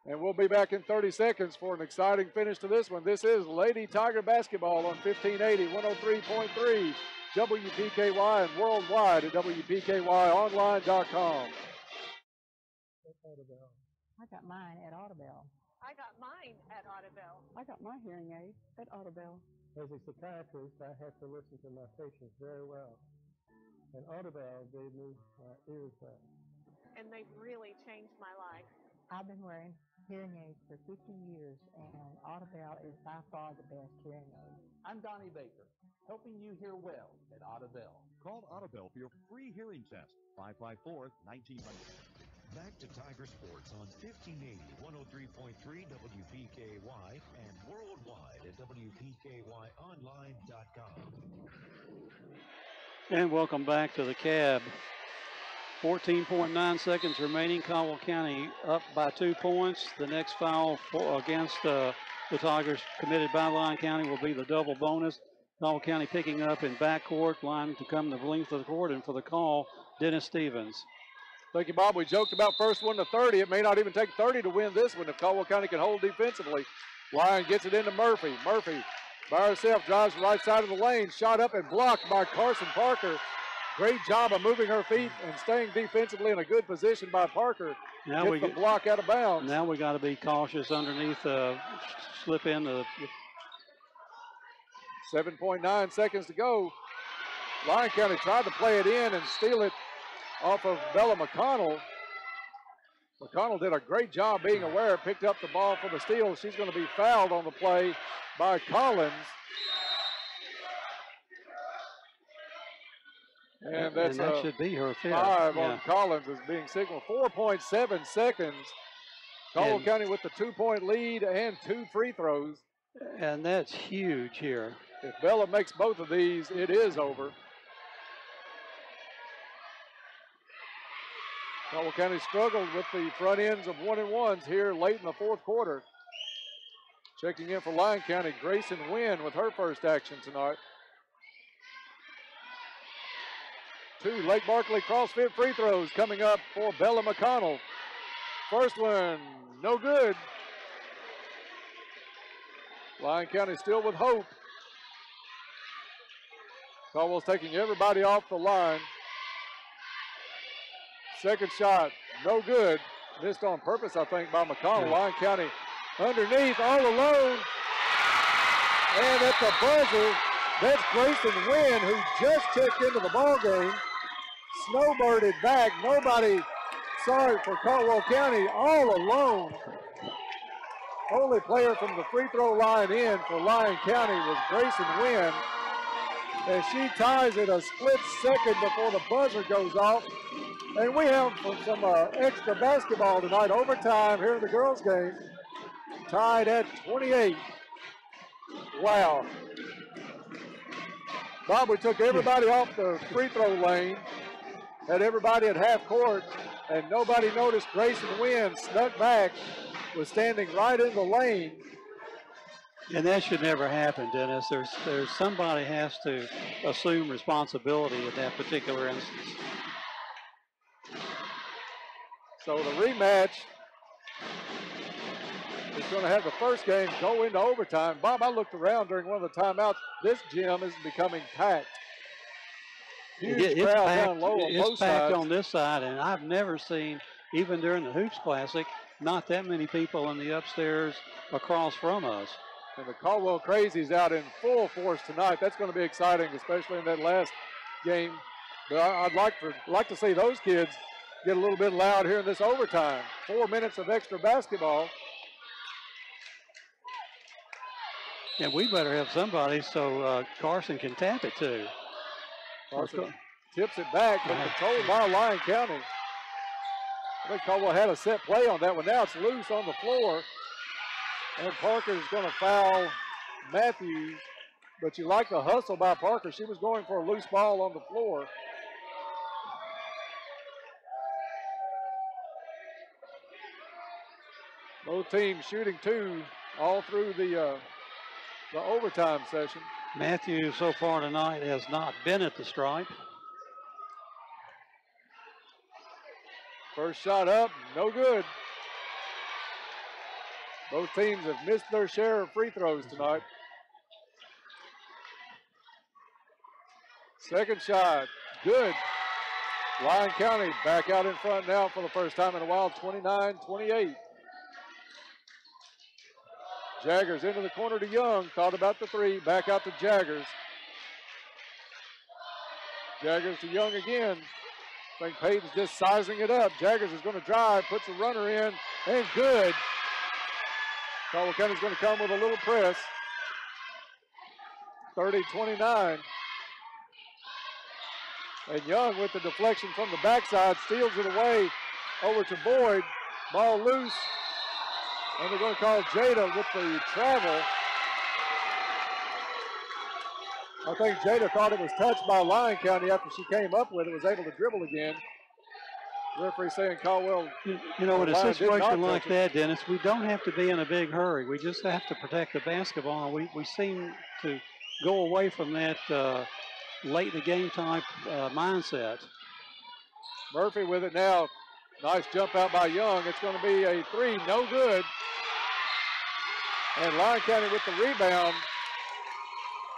Speaker 1: And we'll be back in 30 seconds for an exciting finish to this one. This is Lady Tiger basketball on 1580, 103.3 WPKY and worldwide at WPKYonline.com.
Speaker 18: I got mine at Audubell.
Speaker 19: I got mine at Audubell.
Speaker 18: I got my hearing aid at Audubell.
Speaker 9: As a psychiatrist, I have to listen to my patients very well. And Audubell gave me my ears back.
Speaker 19: And they've really changed my life.
Speaker 18: I've been wearing hearing aids for 50 years, and Audubell is by far the best hearing aid.
Speaker 20: I'm Donnie Baker, helping you hear well at Audubell.
Speaker 16: Call Audubell for your free hearing test, 554-1900. Back to Tiger Sports on 1580, 103.3 WPKY and worldwide at WPKYonline.com.
Speaker 2: And welcome back to the cab. 14.9 seconds remaining. Caldwell County up by 2 points. The next foul against the Tigers committed by Lyon County will be the double bonus. Caldwell County picking up in backcourt. Line to come the length of the court, and for the call, Dennis Stevens.
Speaker 1: Thank you, Bob. We joked about first one to 30. It may not even take 30 to win this one if Caldwell County can hold defensively. Lyon gets it into Murphy. Murphy by herself drives the right side of the lane. Shot up and blocked by Carson Parker. Great job of moving her feet and staying defensively in a good position by Parker.
Speaker 2: Now
Speaker 1: Gets
Speaker 2: we
Speaker 1: the block out of bounds.
Speaker 2: Now we got to be cautious underneath. Slip in the.
Speaker 1: 7.9 seconds to go. Lyon County tried to play it in and steal it off of Bella McConnell. McConnell did a great job being aware, picked up the ball for the steal. She's going to be fouled on the play by Collins. And that
Speaker 2: should be her fifth.
Speaker 1: 5 on Collins is being signaled. 4.7 seconds. Caldwell County with the 2-point lead and 2 free throws.
Speaker 2: And that's huge here.
Speaker 1: If Bella makes both of these, it is over. Caldwell County struggled with the front ends of 1-and-1s here late in the fourth quarter. Checking in for Lyon County, Grayson Wynn with her first action tonight. 2 Lake Barkley CrossFit free throws coming up for Bella McConnell. First one, no good. Lyon County still with hope. Caldwell's taking everybody off the line. Second shot, no good. Missed on purpose, I think, by McConnell. Lyon County underneath, all alone. And at the buzzer, that's Grayson Wynn, who just checked into the ball game. Snowbirded back. Nobody saw it for Caldwell County, all alone. Only player from the free throw line in for Lyon County was Grayson Wynn. And she ties it a split second before the buzzer goes off. And we have some extra basketball tonight, overtime here in the girls' game. Tied at 28. Wow. Bob, we took everybody off the free throw lane, had everybody at half court, and nobody noticed Grayson Wynn snuck back, was standing right in the lane.
Speaker 2: And that should never happen, Dennis. There's somebody has to assume responsibility in that particular instance.
Speaker 1: So the rematch is going to have the first game go into overtime. Bob, I looked around during one of the timeouts. This gym is becoming packed. Huge crowd down low on both sides.
Speaker 2: It's packed on this side, and I've never seen, even during the Hoops Classic, not that many people in the upstairs across from us.
Speaker 1: And the Caldwell Crazies out in full force tonight. That's going to be exciting, especially in that last game. But I'd like to see those kids get a little bit loud here in this overtime. 4 minutes of extra basketball.
Speaker 2: And we better have somebody so Carson can tap it too.
Speaker 1: Carson tips it back, but controlled by Lyon County. I think Caldwell had a set play on that one. Now it's loose on the floor. And Parker's going to foul Matthews. But you like the hustle by Parker. She was going for a loose ball on the floor. Both teams shooting 2 all through the overtime session.
Speaker 2: Matthews so far tonight has not been at the stripe.
Speaker 1: First shot up, no good. Both teams have missed their share of free throws tonight. Second shot, good. Lyon County back out in front now for the first time in a while, 29-28. Jaggers into the corner to Young, thought about the 3, back out to Jaggers. Jaggers to Young again. I think Payton's just sizing it up. Jaggers is going to drive, puts a runner in, and good. Caldwell County's going to come with a little press. 30-29. And Young with the deflection from the backside steals it away over to Boyd. Ball loose. And they're going to call Jada with the travel. I think Jada thought it was touched by Lyon County after she came up with it, was able to dribble again. Referee saying Caldwell.
Speaker 2: You know, in a situation like that, Dennis, we don't have to be in a big hurry. We just have to protect the basketball. We seem to go away from that late in the game type mindset.
Speaker 1: Murphy with it now. Nice jump out by Young. It's going to be a 3, no good. And Lyon County with the rebound.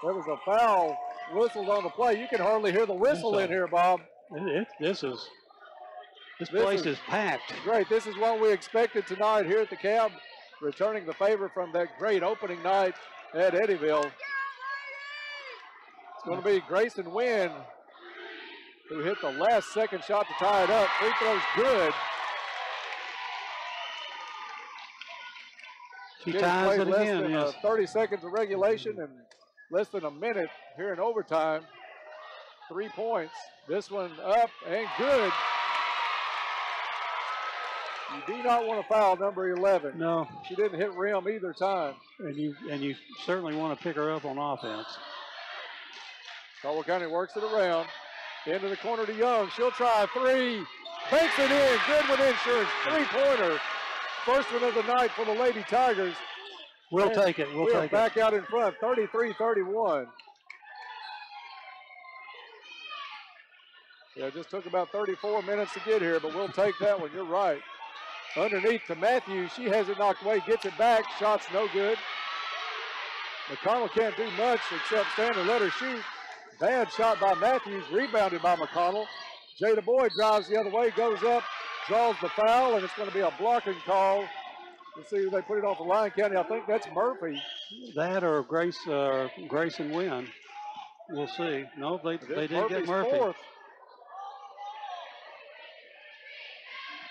Speaker 1: There was a foul whistled on the play. You can hardly hear the whistle in here, Bob.
Speaker 2: This place is packed.
Speaker 1: Great. This is what we expected tonight here at the Cab, returning the favor from that great opening night at Eddyville. It's going to be Grayson Wynn, who hit the last second shot to tie it up. Free throw's good.
Speaker 2: She ties it again, yes.
Speaker 1: 30 seconds of regulation and less than a minute here in overtime. 3 points. This one up and good. You do not want to foul number 11.
Speaker 2: No.
Speaker 1: She didn't hit rim either time.
Speaker 2: And you certainly want to pick her up on offense.
Speaker 1: Caldwell County works it around. Into the corner to Young. She'll try a 3. Banks it in. Good with insurance. 3-pointer. First one of the night for the Lady Tigers.
Speaker 2: We'll take it.
Speaker 1: We are back out in front, 33-31. Yeah, it just took about 34 minutes to get here, but we'll take that one. You're right. Underneath to Matthews. She has it knocked away, gets it back. Shot's no good. McConnell can't do much except stand and let her shoot. Bad shot by Matthews, rebounded by McConnell. Jada Boyd drives the other way, goes up, draws the foul, and it's going to be a blocking call. Let's see who they put it off of Lyon County. I think that's Murphy.
Speaker 2: That or Grayson Wynn. We'll see. No, they did get Murphy.
Speaker 1: Fourth.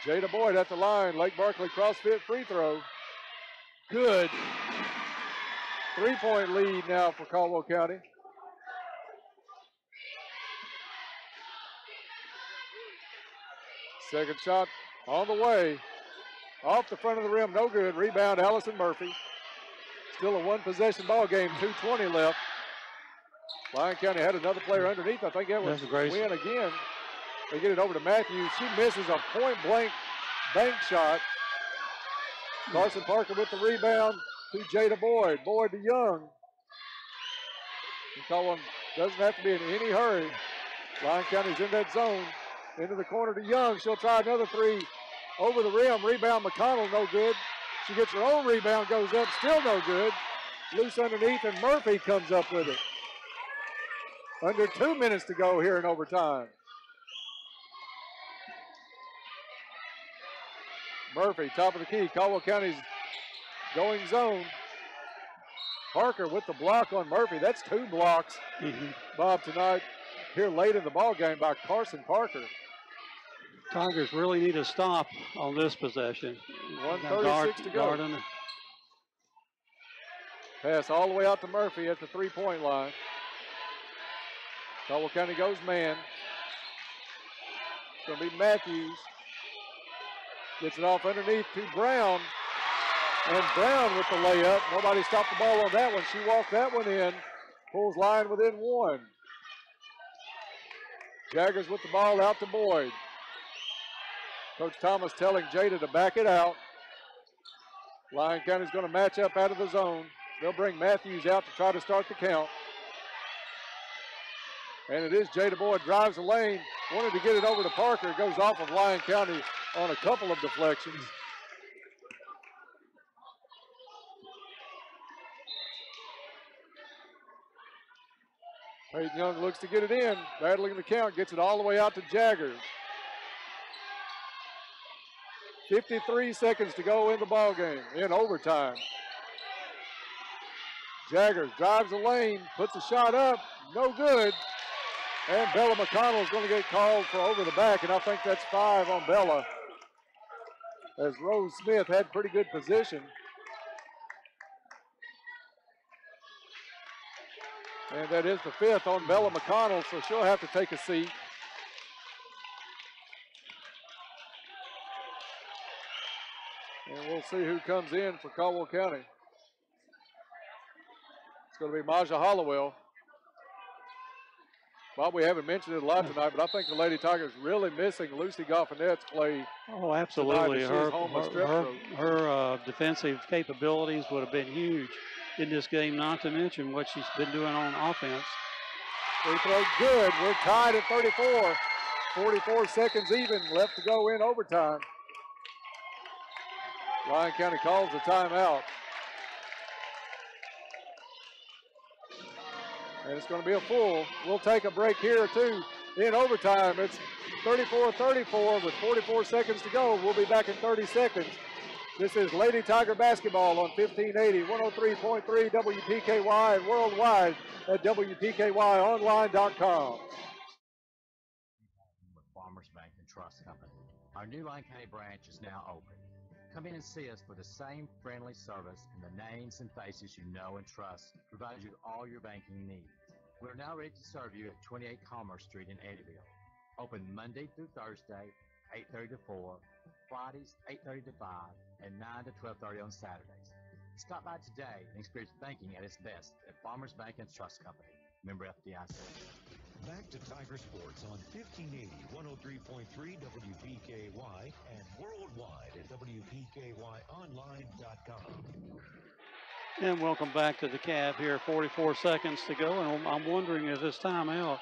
Speaker 1: Jada Boyd at the line. Lake Barkley CrossFit free throw. Good. 3-point lead now for Caldwell County. Second shot on the way. Off the front of the rim, no good. Rebound, Allison Murphy. Still a one-possession ball game, 2:20 left. Lyon County had another player underneath. I think that was Wynn again. They get it over to Matthews. She misses a point-blank bank shot. Carson Parker with the rebound to Jada Boyd. Boyd to Young. Caldwell doesn't have to be in any hurry. Lyon County's in that zone. Into the corner to Young. She'll try another three. Over the rim. Rebound McConnell, no good. She gets her own rebound, goes up, still no good. Loose underneath, and Murphy comes up with it. Under 2 minutes to go here in overtime. Murphy, top of the key. Caldwell County's going zone. Parker with the block on Murphy. That's 2 blocks, Bob, tonight here late in the ball game by Carson Parker.
Speaker 2: Tigers really need a stop on this possession.
Speaker 1: 1:36 to go. Pass all the way out to Murphy at the 3-point line. Caldwell County goes man. It's going to be Matthews. Gets it off underneath to Brown. And Brown with the layup. Nobody stopped the ball on that one. She walked that one in. Pulls Lyon within 1. Jaggers with the ball out to Boyd. Coach Thomas telling Jada to back it out. Lyon County's going to match up out of the zone. They'll bring Matthews out to try to start the count. And it is Jada Boyd drives the lane. Wanted to get it over to Parker. Goes off of Lyon County on a couple of deflections. Peyton Young looks to get it in. Battling the count. Gets it all the way out to Jaggers. 53 seconds to go in the ball game, in overtime. Jaggers drives the lane, puts a shot up, no good. And Bella McConnell is going to get called for over the back, and I think that's 5 on Bella. As Rose Smith had pretty good position. And that is the 5th on Bella McConnell, so she'll have to take a seat. And we'll see who comes in for Caldwell County. It's going to be Maja Hollowell. Bob, we haven't mentioned it a lot tonight, but I think the Lady Tigers really missing Lucy Goffinette's play.
Speaker 2: Oh, absolutely.
Speaker 1: Her
Speaker 2: defensive capabilities would have been huge in this game, not to mention what she's been doing on offense.
Speaker 1: Free throw good. We're tied at 34. 44 seconds even left to go in overtime. Lyon County calls the timeout. And it's going to be a full. We'll take a break here, too, in overtime. It's 34-34 with 44 seconds to go. We'll be back in 30 seconds. This is Lady Tiger Basketball on 1580, 103.3 WPKY, and worldwide at WPKYonline.com.
Speaker 14: With Farmers Bank and Trust Company. Our new Lyon County branch is now open. Come in and see us for the same friendly service and the names and faces you know and trust provide you all your banking needs. We're now ready to serve you at 28 Commerce Street in Eddyville. Open Monday through Thursday, 8:30 to 4, Fridays, 8:30 to 5, and 9 to 12:30 on Saturdays. Stop by today and experience banking at its best at Farmers Bank and Trust Company. Member FDIC.
Speaker 16: Back to Tiger Sports on 1580, 103.3 WPKY, and worldwide at WPKYonline.com.
Speaker 2: And welcome back to the cab here. 44 seconds to go. And I'm wondering if this timeout,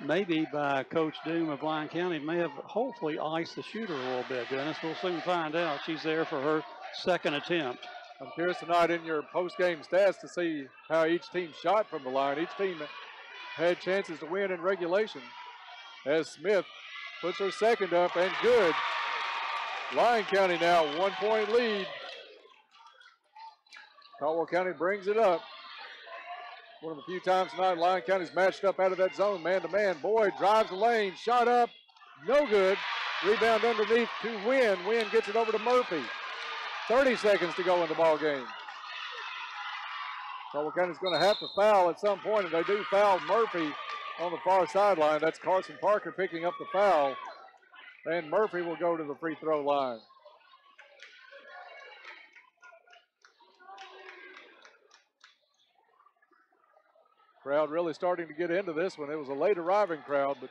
Speaker 2: maybe by Coach Doom of Lyon County, may have hopefully iced the shooter a little bit, Dennis. We'll soon find out. She's there for her second attempt.
Speaker 1: I'm curious tonight in your post-game stats to see how each team shot from the line. Each team had chances to win in regulation. As Smith puts her second up and good. Lyon County now 1-point lead. Caldwell County brings it up. One of the few times tonight Lyon County's matched up out of that zone man-to-man. Boyd drives the lane, shot up, no good. Rebound underneath to Wynn. Wynn gets it over to Murphy. 30 seconds to go in the ball game. Caldwell County's going to have to foul at some point, and they do foul Murphy on the far sideline. That's Carson Parker picking up the foul, and Murphy will go to the free throw line. Crowd really starting to get into this one. It was a late arriving crowd, but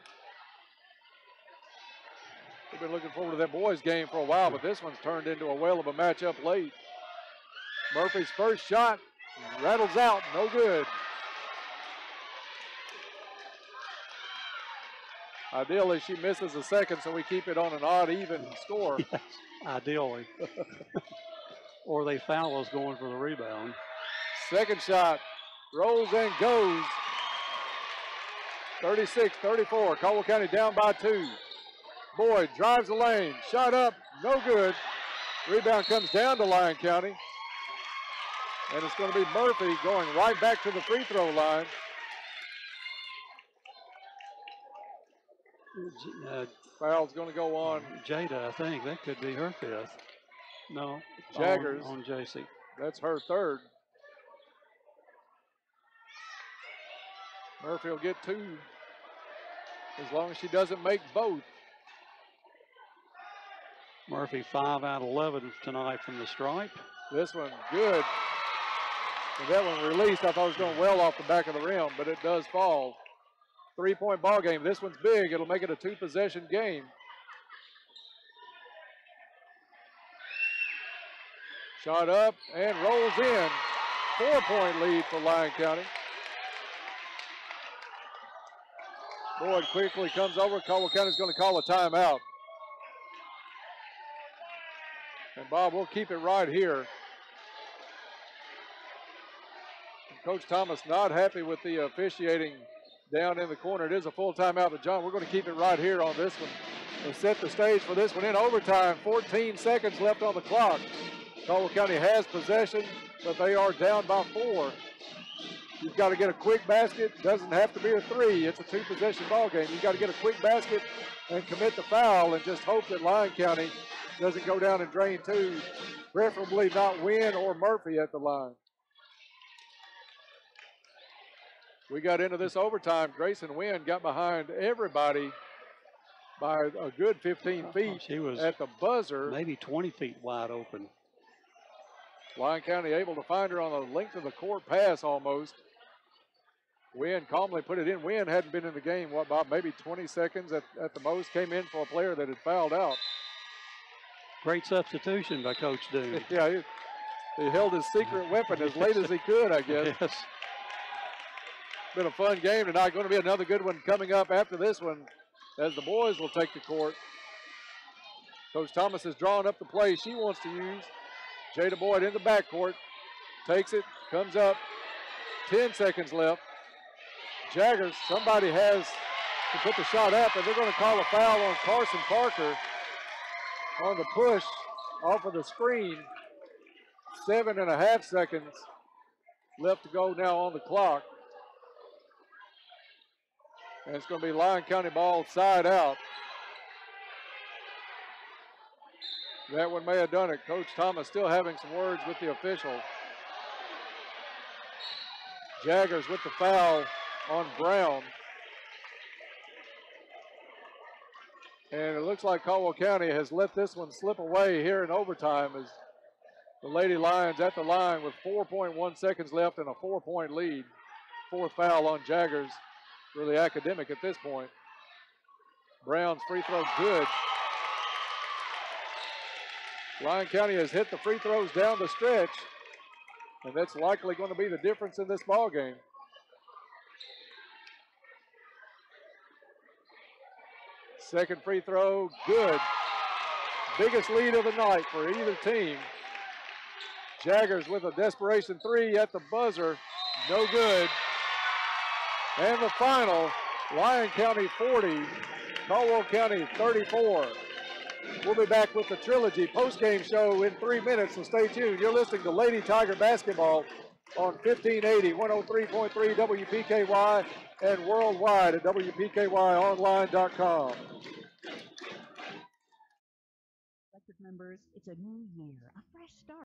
Speaker 1: they've been looking forward to that boys game for a while, but this one's turned into a whale of a matchup late. Murphy's first shot rattles out, no good. Ideally, she misses a second, so we keep it on an odd, even score.
Speaker 2: Yes, ideally. Or they foul us going for the rebound.
Speaker 1: Second shot rolls and goes. 36-34. Caldwell County down by 2. Boyd drives the lane. Shot up. No good. Rebound comes down to Lyon County. And it's going to be Murphy going right back to the free throw line. Foul's going to go on
Speaker 2: Jada, I think. That could be her fifth. No.
Speaker 1: Jaggers.
Speaker 2: On JC.
Speaker 1: That's her third. Murphy will get 2 as long as she doesn't make both.
Speaker 2: Murphy 5 out of 11 tonight from the stripe.
Speaker 1: This one good. And that one released. I thought it was going well off the back of the rim, but it does fall. 3-point ball game. This one's big. It'll make it a 2-possession game. Shot up and rolls in. 4-point lead for Lyon County. Boyd quickly comes over. Caldwell County's going to call a timeout. And Bob, we'll keep it right here. Coach Thomas not happy with the officiating down in the corner. It is a full timeout, but John, we're going to keep it right here on this one and set the stage for this one in overtime. 14 seconds left on the clock. Caldwell County has possession, but they are down by 4. You've got to get a quick basket. Doesn't have to be a 3. It's a 2-possession ball game. You've got to get a quick basket and commit the foul and just hope that Lyon County doesn't go down and drain 2, preferably not Wynn or Murphy at the line. We got into this overtime. Grayson Wynn got behind everybody by a good 15 feet.
Speaker 2: She was
Speaker 1: at the buzzer.
Speaker 2: Maybe 20 feet wide open.
Speaker 1: Lyon County able to find her on the length of the court pass almost. Wynn calmly put it in. Wynn hadn't been in the game, what, Bob, maybe 20 seconds at the most. Came in for a player that had fouled out.
Speaker 2: Great substitution by Coach Doom.
Speaker 1: Yeah, he held his secret weapon as late as he could, I guess.
Speaker 2: Yes.
Speaker 1: Been a fun game tonight. Going to be another good one coming up after this one as the boys will take the court. Coach Thomas has drawn up the play she wants to use. Jada Boyd in the backcourt. Takes it, comes up. 10 seconds left. Jaggers, somebody has to put the shot up, and they're going to call a foul on Carson Parker on the push off of the screen. 7.5 seconds left to go now on the clock. And it's going to be Lyon County ball side out. That one may have done it. Coach Thomas still having some words with the official. Jaggers with the foul on Brown. And it looks like Caldwell County has let this one slip away here in overtime as the Lady Lions at the line with 4.1 seconds left and a 4-point lead. 4th foul on Jaggers. Really academic at this point. Brown's free throw good. Lyon County has hit the free throws down the stretch. And that's likely going to be the difference in this ball game. Second free throw, good. Biggest lead of the night for either team. Jaggers with a desperation three at the buzzer, no good. And the final, Lyon County 40, Caldwell County 34. We'll be back with the Trilogy postgame show in 3 minutes, so stay tuned. You're listening to Lady Tiger Basketball on 1580, 103.3 WPKY, and worldwide at WPKYonline.com.
Speaker 5: Electric members, it's a new year, a fresh start.